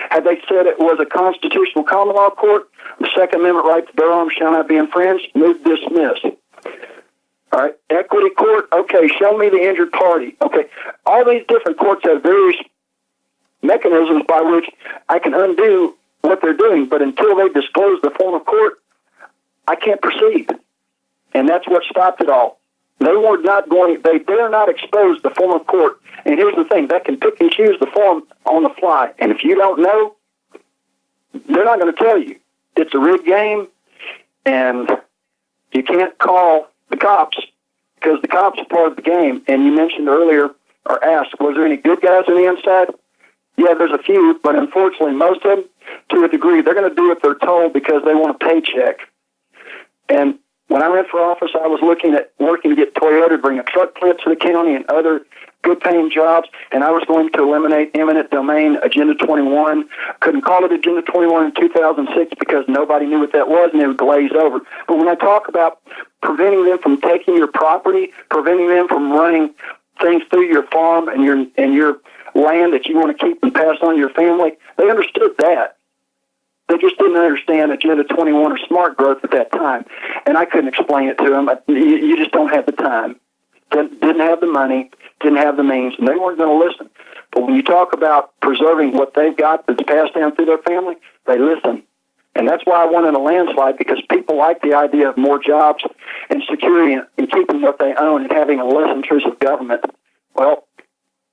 Had they said it was a constitutional common law court, the Second Amendment right to bear arms shall not be infringed, move to dismiss. All right, equity court, okay, show me the injured party. Okay, all these different courts have various mechanisms by which I can undo what they're doing, but until they disclose the form of court, I can't proceed. And that's what stopped it all. They were not going, they dare not expose the form of court. And here's the thing, that can pick and choose the form on the fly. And if you don't know, they're not going to tell you. It's a rigged game, and you can't call the cops because the cops are part of the game. And you mentioned earlier, or asked, was there any good guys on the inside? Yeah, there's a few, but unfortunately most of them, to a degree, they're going to do what they're told because they want a paycheck. And when I ran for office, I was looking at working to get Toyota to bring a truck plant to the county and other good-paying jobs, and I was going to eliminate eminent domain, Agenda 21. Couldn't call it Agenda 21 in 2006 because nobody knew what that was, and it would glaze over. But when I talk about preventing them from taking your property, preventing them from running things through your farm and your land that you want to keep and pass on to your family, they understood that. They just didn't understand Agenda 21 or smart growth at that time. And I couldn't explain it to them. You just don't have the time. Didn't have the money, didn't have the means, and they weren't going to listen. But when you talk about preserving what they've got that's passed down through their family, they listen. And that's why I wanted a landslide, because people like the idea of more jobs and security and keeping what they own and having a less intrusive government. Well,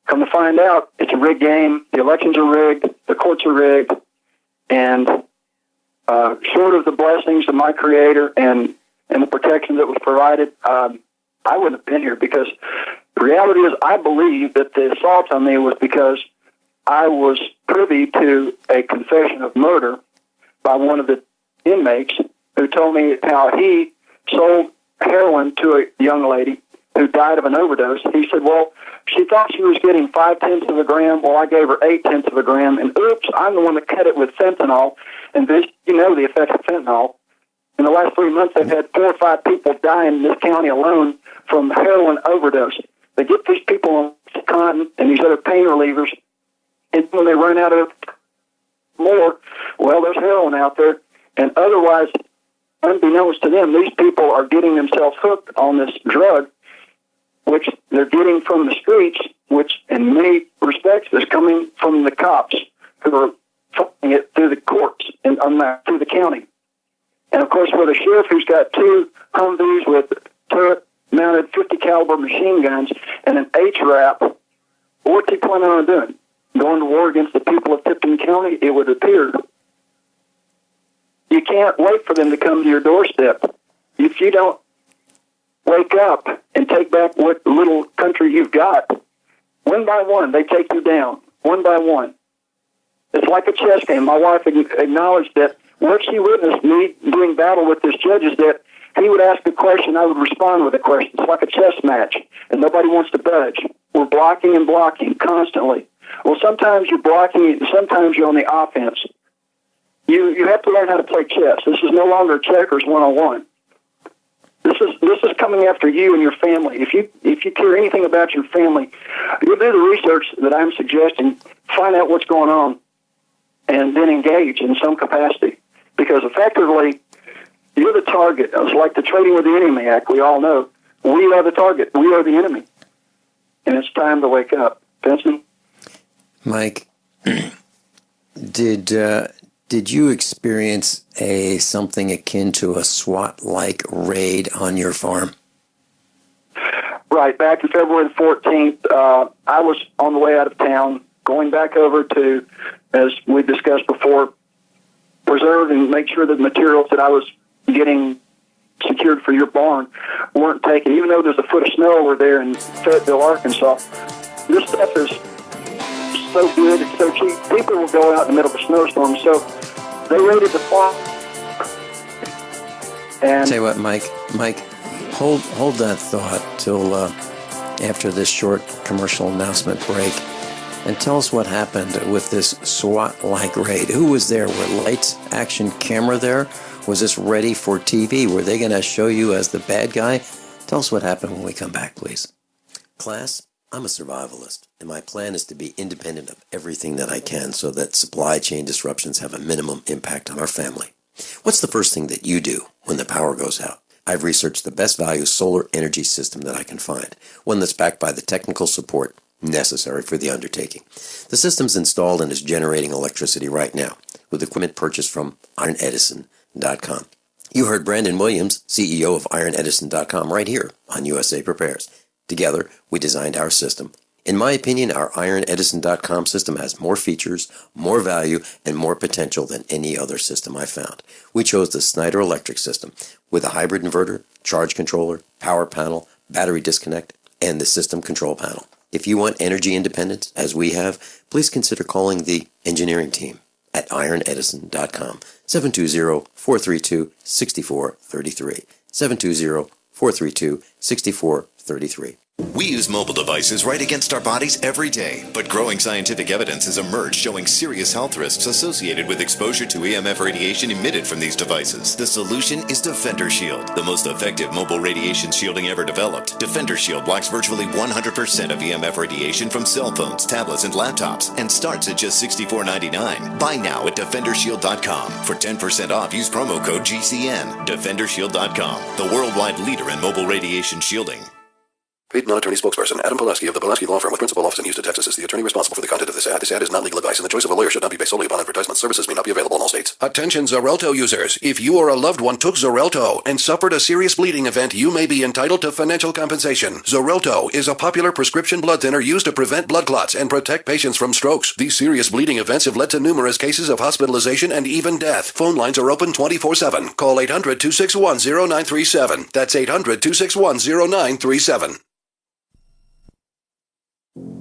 come to find out, it's a rigged game. The elections are rigged. The courts are rigged. And short of the blessings of my Creator and the protection that was provided, I wouldn't have been here, because the reality is I believe that the assault on me was because I was privy to a confession of murder by one of the inmates who told me how he sold heroin to a young lady who died of an overdose. He said, well, she thought she was getting 0.5 of a gram. Well, I gave her 0.8 of a gram. And oops, I'm the one that cut it with fentanyl. And this, you know the effect of fentanyl. In the last 3 months, they've had 4 or 5 people die in this county alone from heroin overdose. They get these people on Oxycontin and these other pain relievers, and when they run out of more, well, there's heroin out there. And otherwise, unbeknownst to them, these people are getting themselves hooked on this drug, which they're getting from the streets, which in many respects is coming from the cops who are fighting it through the courts and through the county. And, of course, with a sheriff who's got 2 Humvees with turret-mounted 50 caliber machine guns and an HRAP, what's he planning on doing? Going to war against the people of Tipton County? It would appear. You can't wait for them to come to your doorstep. If you don't wake up and take back what little country you've got, one by one, they take you down, one by one. It's like a chess game. My wife acknowledged that what she witnessed me doing battle with this judge is that he would ask a question, I would respond with a question. It's like a chess match, and nobody wants to budge. We're blocking and blocking constantly. Well, sometimes you're blocking, and sometimes you're on the offense. You have to learn how to play chess. This is no longer checkers 101. This is coming after you and your family. If you care anything about your family, you'll do the research that I'm suggesting, find out what's going on, and then engage in some capacity. Because effectively, you're the target. It's like the Trading with the Enemy Act. We all know we are the target. We are the enemy. And it's time to wake up. Vincent? Mike, did you experience something akin to a SWAT-like raid on your farm? Right. Back in February the 14th, I was on the way out of town, going back over to, as we discussed before, preserve and make sure that the materials that I was getting secured for your barn weren't taken, even though there's a foot of snow over there in Fayetteville, Arkansas. This stuff is so good, it's so cheap. People will go out in the middle of a snowstorm, so they raided the farm. And tell you what, Mike, hold that thought till after this short commercial announcement break, and tell us what happened with this SWAT-like raid. Who was there? Were lights, action, camera there? Was this ready for TV? Were they going to show you as the bad guy? Tell us what happened when we come back, please. Class, I'm a survivalist, and my plan is to be independent of everything that I can so that supply chain disruptions have a minimum impact on our family. What's the first thing that you do when the power goes out? I've researched the best value solar energy system that I can find, one that's backed by the technical support necessary for the undertaking. The system's installed and is generating electricity right now with equipment purchased from IronEdison.com. You heard Brandon Williams, CEO of IronEdison.com, right here on USA Prepares. Together, we designed our system. In my opinion, our IronEdison.com system has more features, more value, and more potential than any other system I found. We chose the Snyder Electric system with a hybrid inverter, charge controller, power panel, battery disconnect, and the system control panel. If you want energy independence, as we have, please consider calling the engineering team at IronEdison.com, 720-432-6433, 720-432-6433. We use mobile devices right against our bodies every day, but growing scientific evidence has emerged showing serious health risks associated with exposure to EMF radiation emitted from these devices. The solution is Defender Shield, the most effective mobile radiation shielding ever developed. Defender Shield blocks virtually 100% of EMF radiation from cell phones, tablets, and laptops, and starts at just $64.99. Buy now at DefenderShield.com. For 10% off, use promo code GCN. DefenderShield.com, the worldwide leader in mobile radiation shielding. Paid non-attorney spokesperson Adam Pulaski of the Pulaski Law Firm with principal office in Houston, Texas is the attorney responsible for the content of this ad. This ad is not legal advice, and the choice of a lawyer should not be based solely upon advertisement. Services may not be available in all states. Attention Xarelto users. If you or a loved one took Xarelto and suffered a serious bleeding event, you may be entitled to financial compensation. Xarelto is a popular prescription blood thinner used to prevent blood clots and protect patients from strokes. These serious bleeding events have led to numerous cases of hospitalization and even death. Phone lines are open 24/7. Call 800-261-0937. That's 800-261-0937.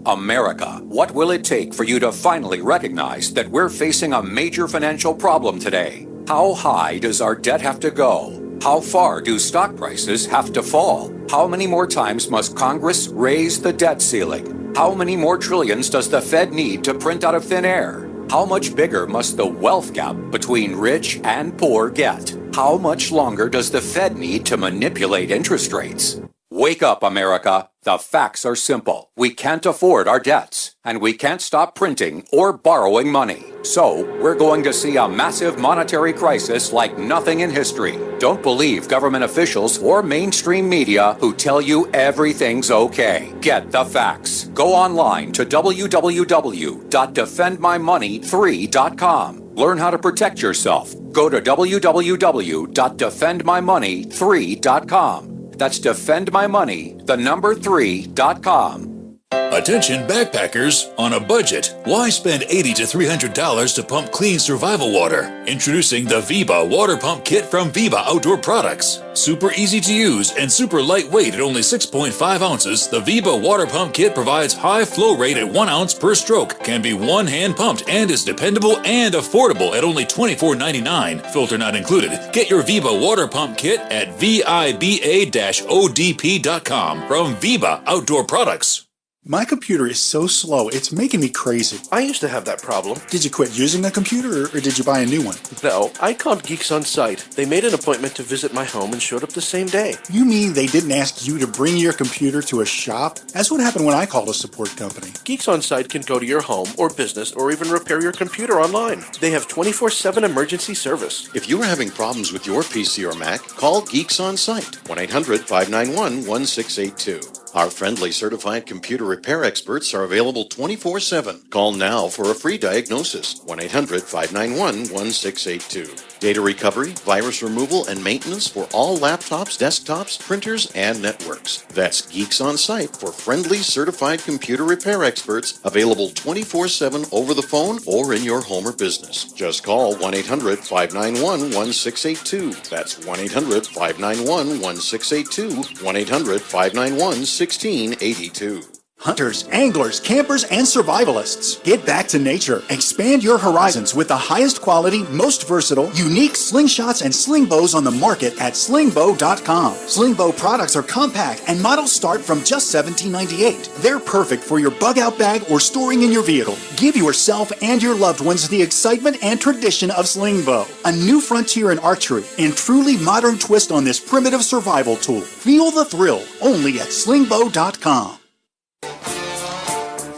America, what will it take for you to finally recognize that we're facing a major financial problem today? How high does our debt have to go? How far do stock prices have to fall? How many more times must Congress raise the debt ceiling? How many more trillions does the Fed need to print out of thin air? How much bigger must the wealth gap between rich and poor get? How much longer does the Fed need to manipulate interest rates? Wake up, America. The facts are simple. We can't afford our debts, and we can't stop printing or borrowing money. So, we're going to see a massive monetary crisis like nothing in history. Don't believe government officials or mainstream media who tell you everything's okay. Get the facts. Go online to www.defendmymoney3.com. Learn how to protect yourself. Go to www.defendmymoney3.com. That's defendmymoney3.com. Attention backpackers on a budget. Why spend $80 to $300 to pump clean survival water? Introducing the Viva Water Pump Kit from Viva Outdoor Products. Super easy to use and super lightweight at only 6.5 ounces, the Viva Water Pump Kit provides high flow rate at 1 ounce per stroke, can be one hand pumped, and is dependable and affordable at only $24.99. Filter not included. Get your Viva Water Pump Kit at VIBA-ODP.com from Viva Outdoor Products. My computer is so slow, it's making me crazy. I used to have that problem. Did you quit using the computer, or did you buy a new one? No, I called Geeks On Site. They made an appointment to visit my home and showed up the same day. You mean they didn't ask you to bring your computer to a shop? That's what happened when I called a support company. Geeks On Site can go to your home or business or even repair your computer online. They have 24/7 emergency service. If you are having problems with your PC or Mac, call Geeks On Site, 1-800-591-1682. Our friendly certified computer repair experts are available 24/7. Call now for a free diagnosis, 1-800-591-1682. Data recovery, virus removal, and maintenance for all laptops, desktops, printers, and networks. That's Geeks On Site for friendly, certified computer repair experts, available 24/7 over the phone or in your home or business. Just call 1-800-591-1682. That's 1-800-591-1682, 1-800-591-1682. Hunters, anglers, campers, and survivalists. Get back to nature. Expand your horizons with the highest quality, most versatile, unique slingshots and sling bows on the market at slingbow.com. Slingbow products are compact and models start from just $17.98. They're perfect for your bug-out bag or storing in your vehicle. Give yourself and your loved ones the excitement and tradition of Slingbow. A new frontier in archery and truly modern twist on this primitive survival tool. Feel the thrill only at slingbow.com.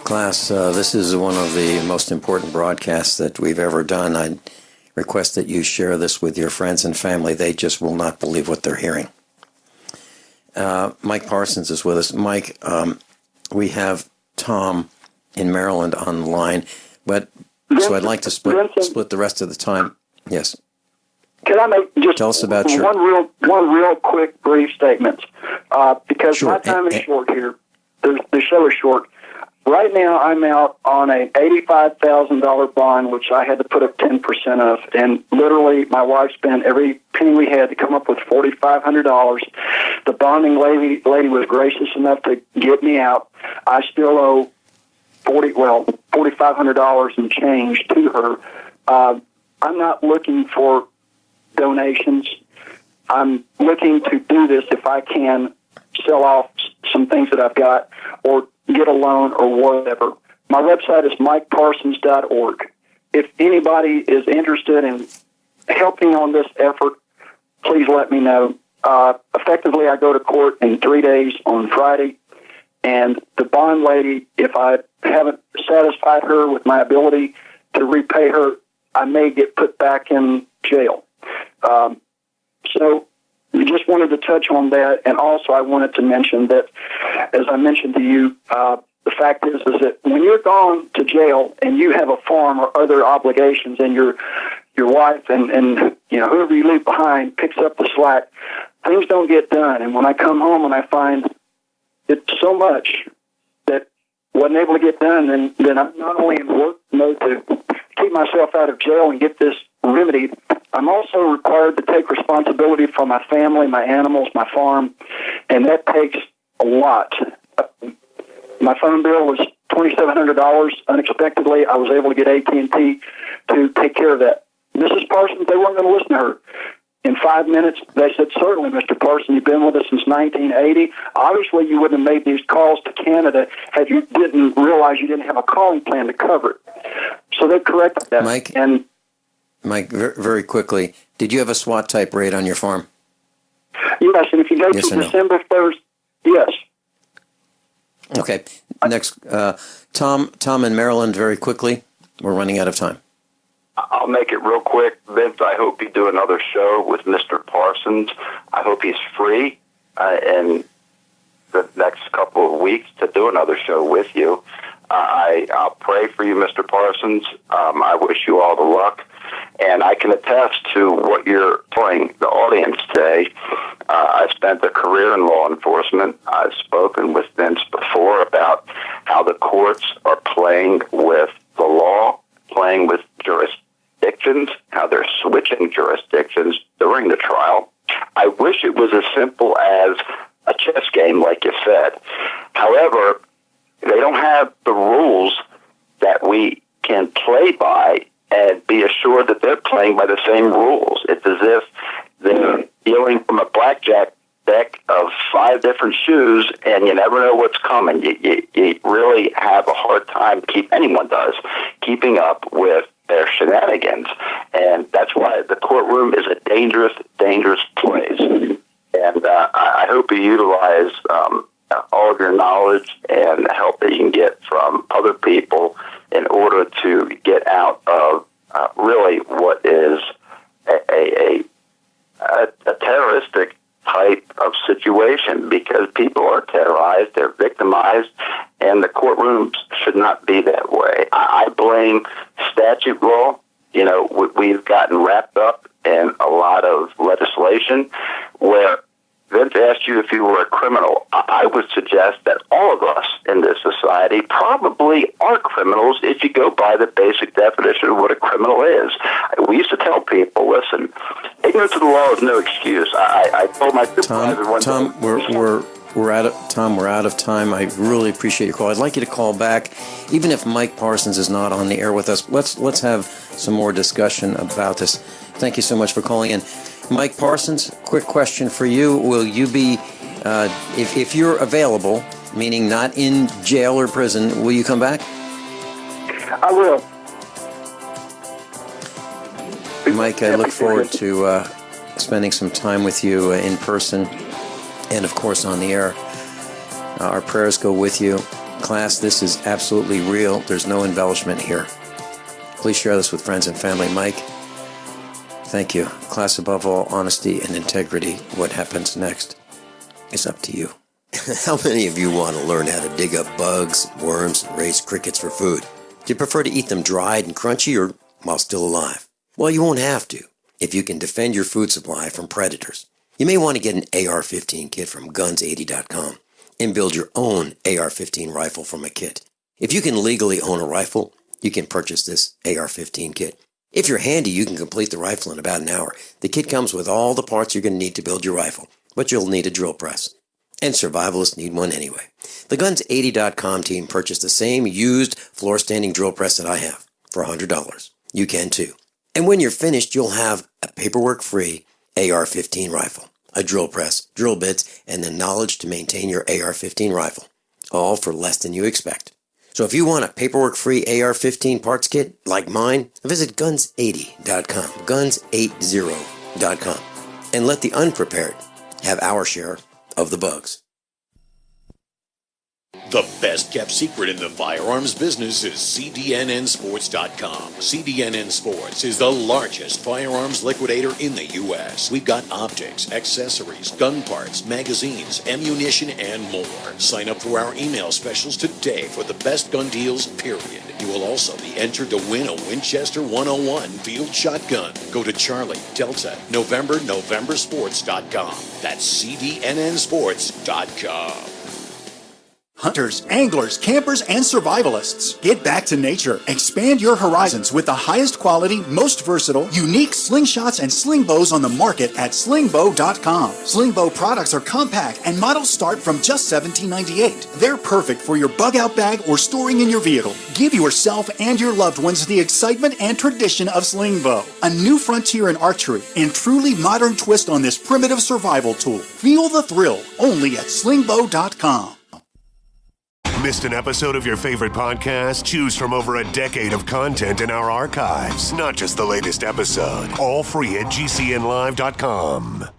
Class, this is one of the most important broadcasts that we've ever done. I request that you share this with your friends and family. They just will not believe what they're hearing. Mike Parsons is with us. Mike, we have Tom in Maryland on the line, but so I'd like to split the rest of the time. Yes. Can I make just Tell us about one real quick brief statement? Because my time is short here. The show is short. Right now, I'm out on an $85,000 bond, which I had to put up 10% of, and literally, my wife spent every penny we had to come up with $4,500. The bonding lady was gracious enough to get me out. I still owe $4,500 and change to her. I'm not looking for donations. I'm looking to do this if I can sell off some things that I've got or get a loan or whatever. My website is mikeparsons.org. If anybody is interested in helping on this effort, please let me know. Effectively, I go to court in 3 days on Friday, and the bond lady, if I haven't satisfied her with my ability to repay her, I may get put back in jail. So we just wanted to touch on that, and also I wanted to mention that, as I mentioned to you, the fact is that when you're gone to jail and you have a farm or other obligations, and your wife and whoever you leave behind picks up the slack, things don't get done. And when I come home and I find it's so much that wasn't able to get done, then I'm not only in work mode to keep myself out of jail and get this remedied, I'm also required to take responsibility for my family, my animals, my farm, and that takes a lot. My phone bill was $2,700. Unexpectedly, I was able to get AT&T to take care of that. Mrs. Parsons, they weren't going to listen to her. In 5 minutes, they said, "Certainly, Mr. Parsons, you've been with us since 1980. Obviously, you wouldn't have made these calls to Canada had you didn't realize you didn't have a calling plan to cover it." So they corrected that. Mike, very quickly, did you have a SWAT type raid on your farm? Yes, and if you go to December 1st, yes. Okay. Next, Tom in Maryland, very quickly. We're running out of time. I'll make it real quick. Vince, I hope you do another show with Mr. Parsons. I hope he's free in the next couple of weeks to do another show with you. I'll pray for you, Mr. Parsons. I wish you all the luck. And I can attest to what you're telling the audience today. I spent a career in law enforcement. I've spoken with Vince before about how the courts are playing with the law, playing with jurisdictions, how they're switching jurisdictions during the trial. I wish it was as simple as a chess game, like you said. However, they don't have the rules that we can play by and be assured that they're playing by the same rules. It's as if they're dealing from a blackjack deck of 5 different shoes, and you never know what's coming. You really have a hard time, anyone does, keeping up with their shenanigans. And that's why the courtroom is a dangerous, dangerous place. And I hope you utilize all of your knowledge and help that you can get from other people in order to get out of really what is a terroristic type of situation, because people are terrorized, they're victimized, and the courtrooms should not be that way. I blame statute law we've gotten wrapped up in a lot of legislation where Vince asked you if you were a criminal. I would suggest that all of us in this society probably are criminals if you go by the basic definition of what a criminal is. We used to tell people, listen, ignorance of the law is no excuse. I told my supervisor one time. We're out of time. I really appreciate your call. I'd like you to call back, even if Mike Parsons is not on the air with us. Let's have some more discussion about this. Thank you so much for calling in. Mike Parsons, quick question for you. Will you be, if you're available, meaning not in jail or prison, will you come back? I will. Mike, I look forward to spending some time with you in person and, of course, on the air. Our prayers go with you. Class, this is absolutely real. There's no embellishment here. Please share this with friends and family. Mike, thank you. Class, above all, honesty and integrity. What happens next is up to you. How many of you want to learn how to dig up bugs, worms, and raise crickets for food? Do you prefer to eat them dried and crunchy or while still alive? Well, you won't have to if you can defend your food supply from predators. You may want to get an AR-15 kit from guns80.com and build your own AR-15 rifle from a kit. If you can legally own a rifle, you can purchase this AR-15 kit. If you're handy, you can complete the rifle in about an hour. The kit comes with all the parts you're going to need to build your rifle, but you'll need a drill press. And survivalists need one anyway. The Guns80.com team purchased the same used floor-standing drill press that I have for $100. You can too. And when you're finished, you'll have a paperwork-free AR-15 rifle, a drill press, drill bits, and the knowledge to maintain your AR-15 rifle, all for less than you expect. So if you want a paperwork-free AR-15 parts kit like mine, visit Guns80.com, Guns80.com, and let the unprepared have our share of the bugs. The best kept secret in the firearms business is CDNNsports.com. CDNN Sports is the largest firearms liquidator in the U.S. We've got optics, accessories, gun parts, magazines, ammunition, and more. Sign up for our email specials today for the best gun deals, period. You will also be entered to win a Winchester 101 field shotgun. Go to Charlie, Delta, Novembersports.com. That's CDNNsports.com. Hunters, anglers, campers, and survivalists. Get back to nature. Expand your horizons with the highest quality, most versatile, unique slingshots and sling bows on the market at slingbow.com. Sling bow products are compact and models start from just $17.98. They're perfect for your bug out bag or storing in your vehicle. Give yourself and your loved ones the excitement and tradition of sling bow. A new frontier in archery and truly modern twist on this primitive survival tool. Feel the thrill only at slingbow.com. Missed an episode of your favorite podcast? Choose from over a decade of content in our archives, not just the latest episode. All free at GCNlive.com.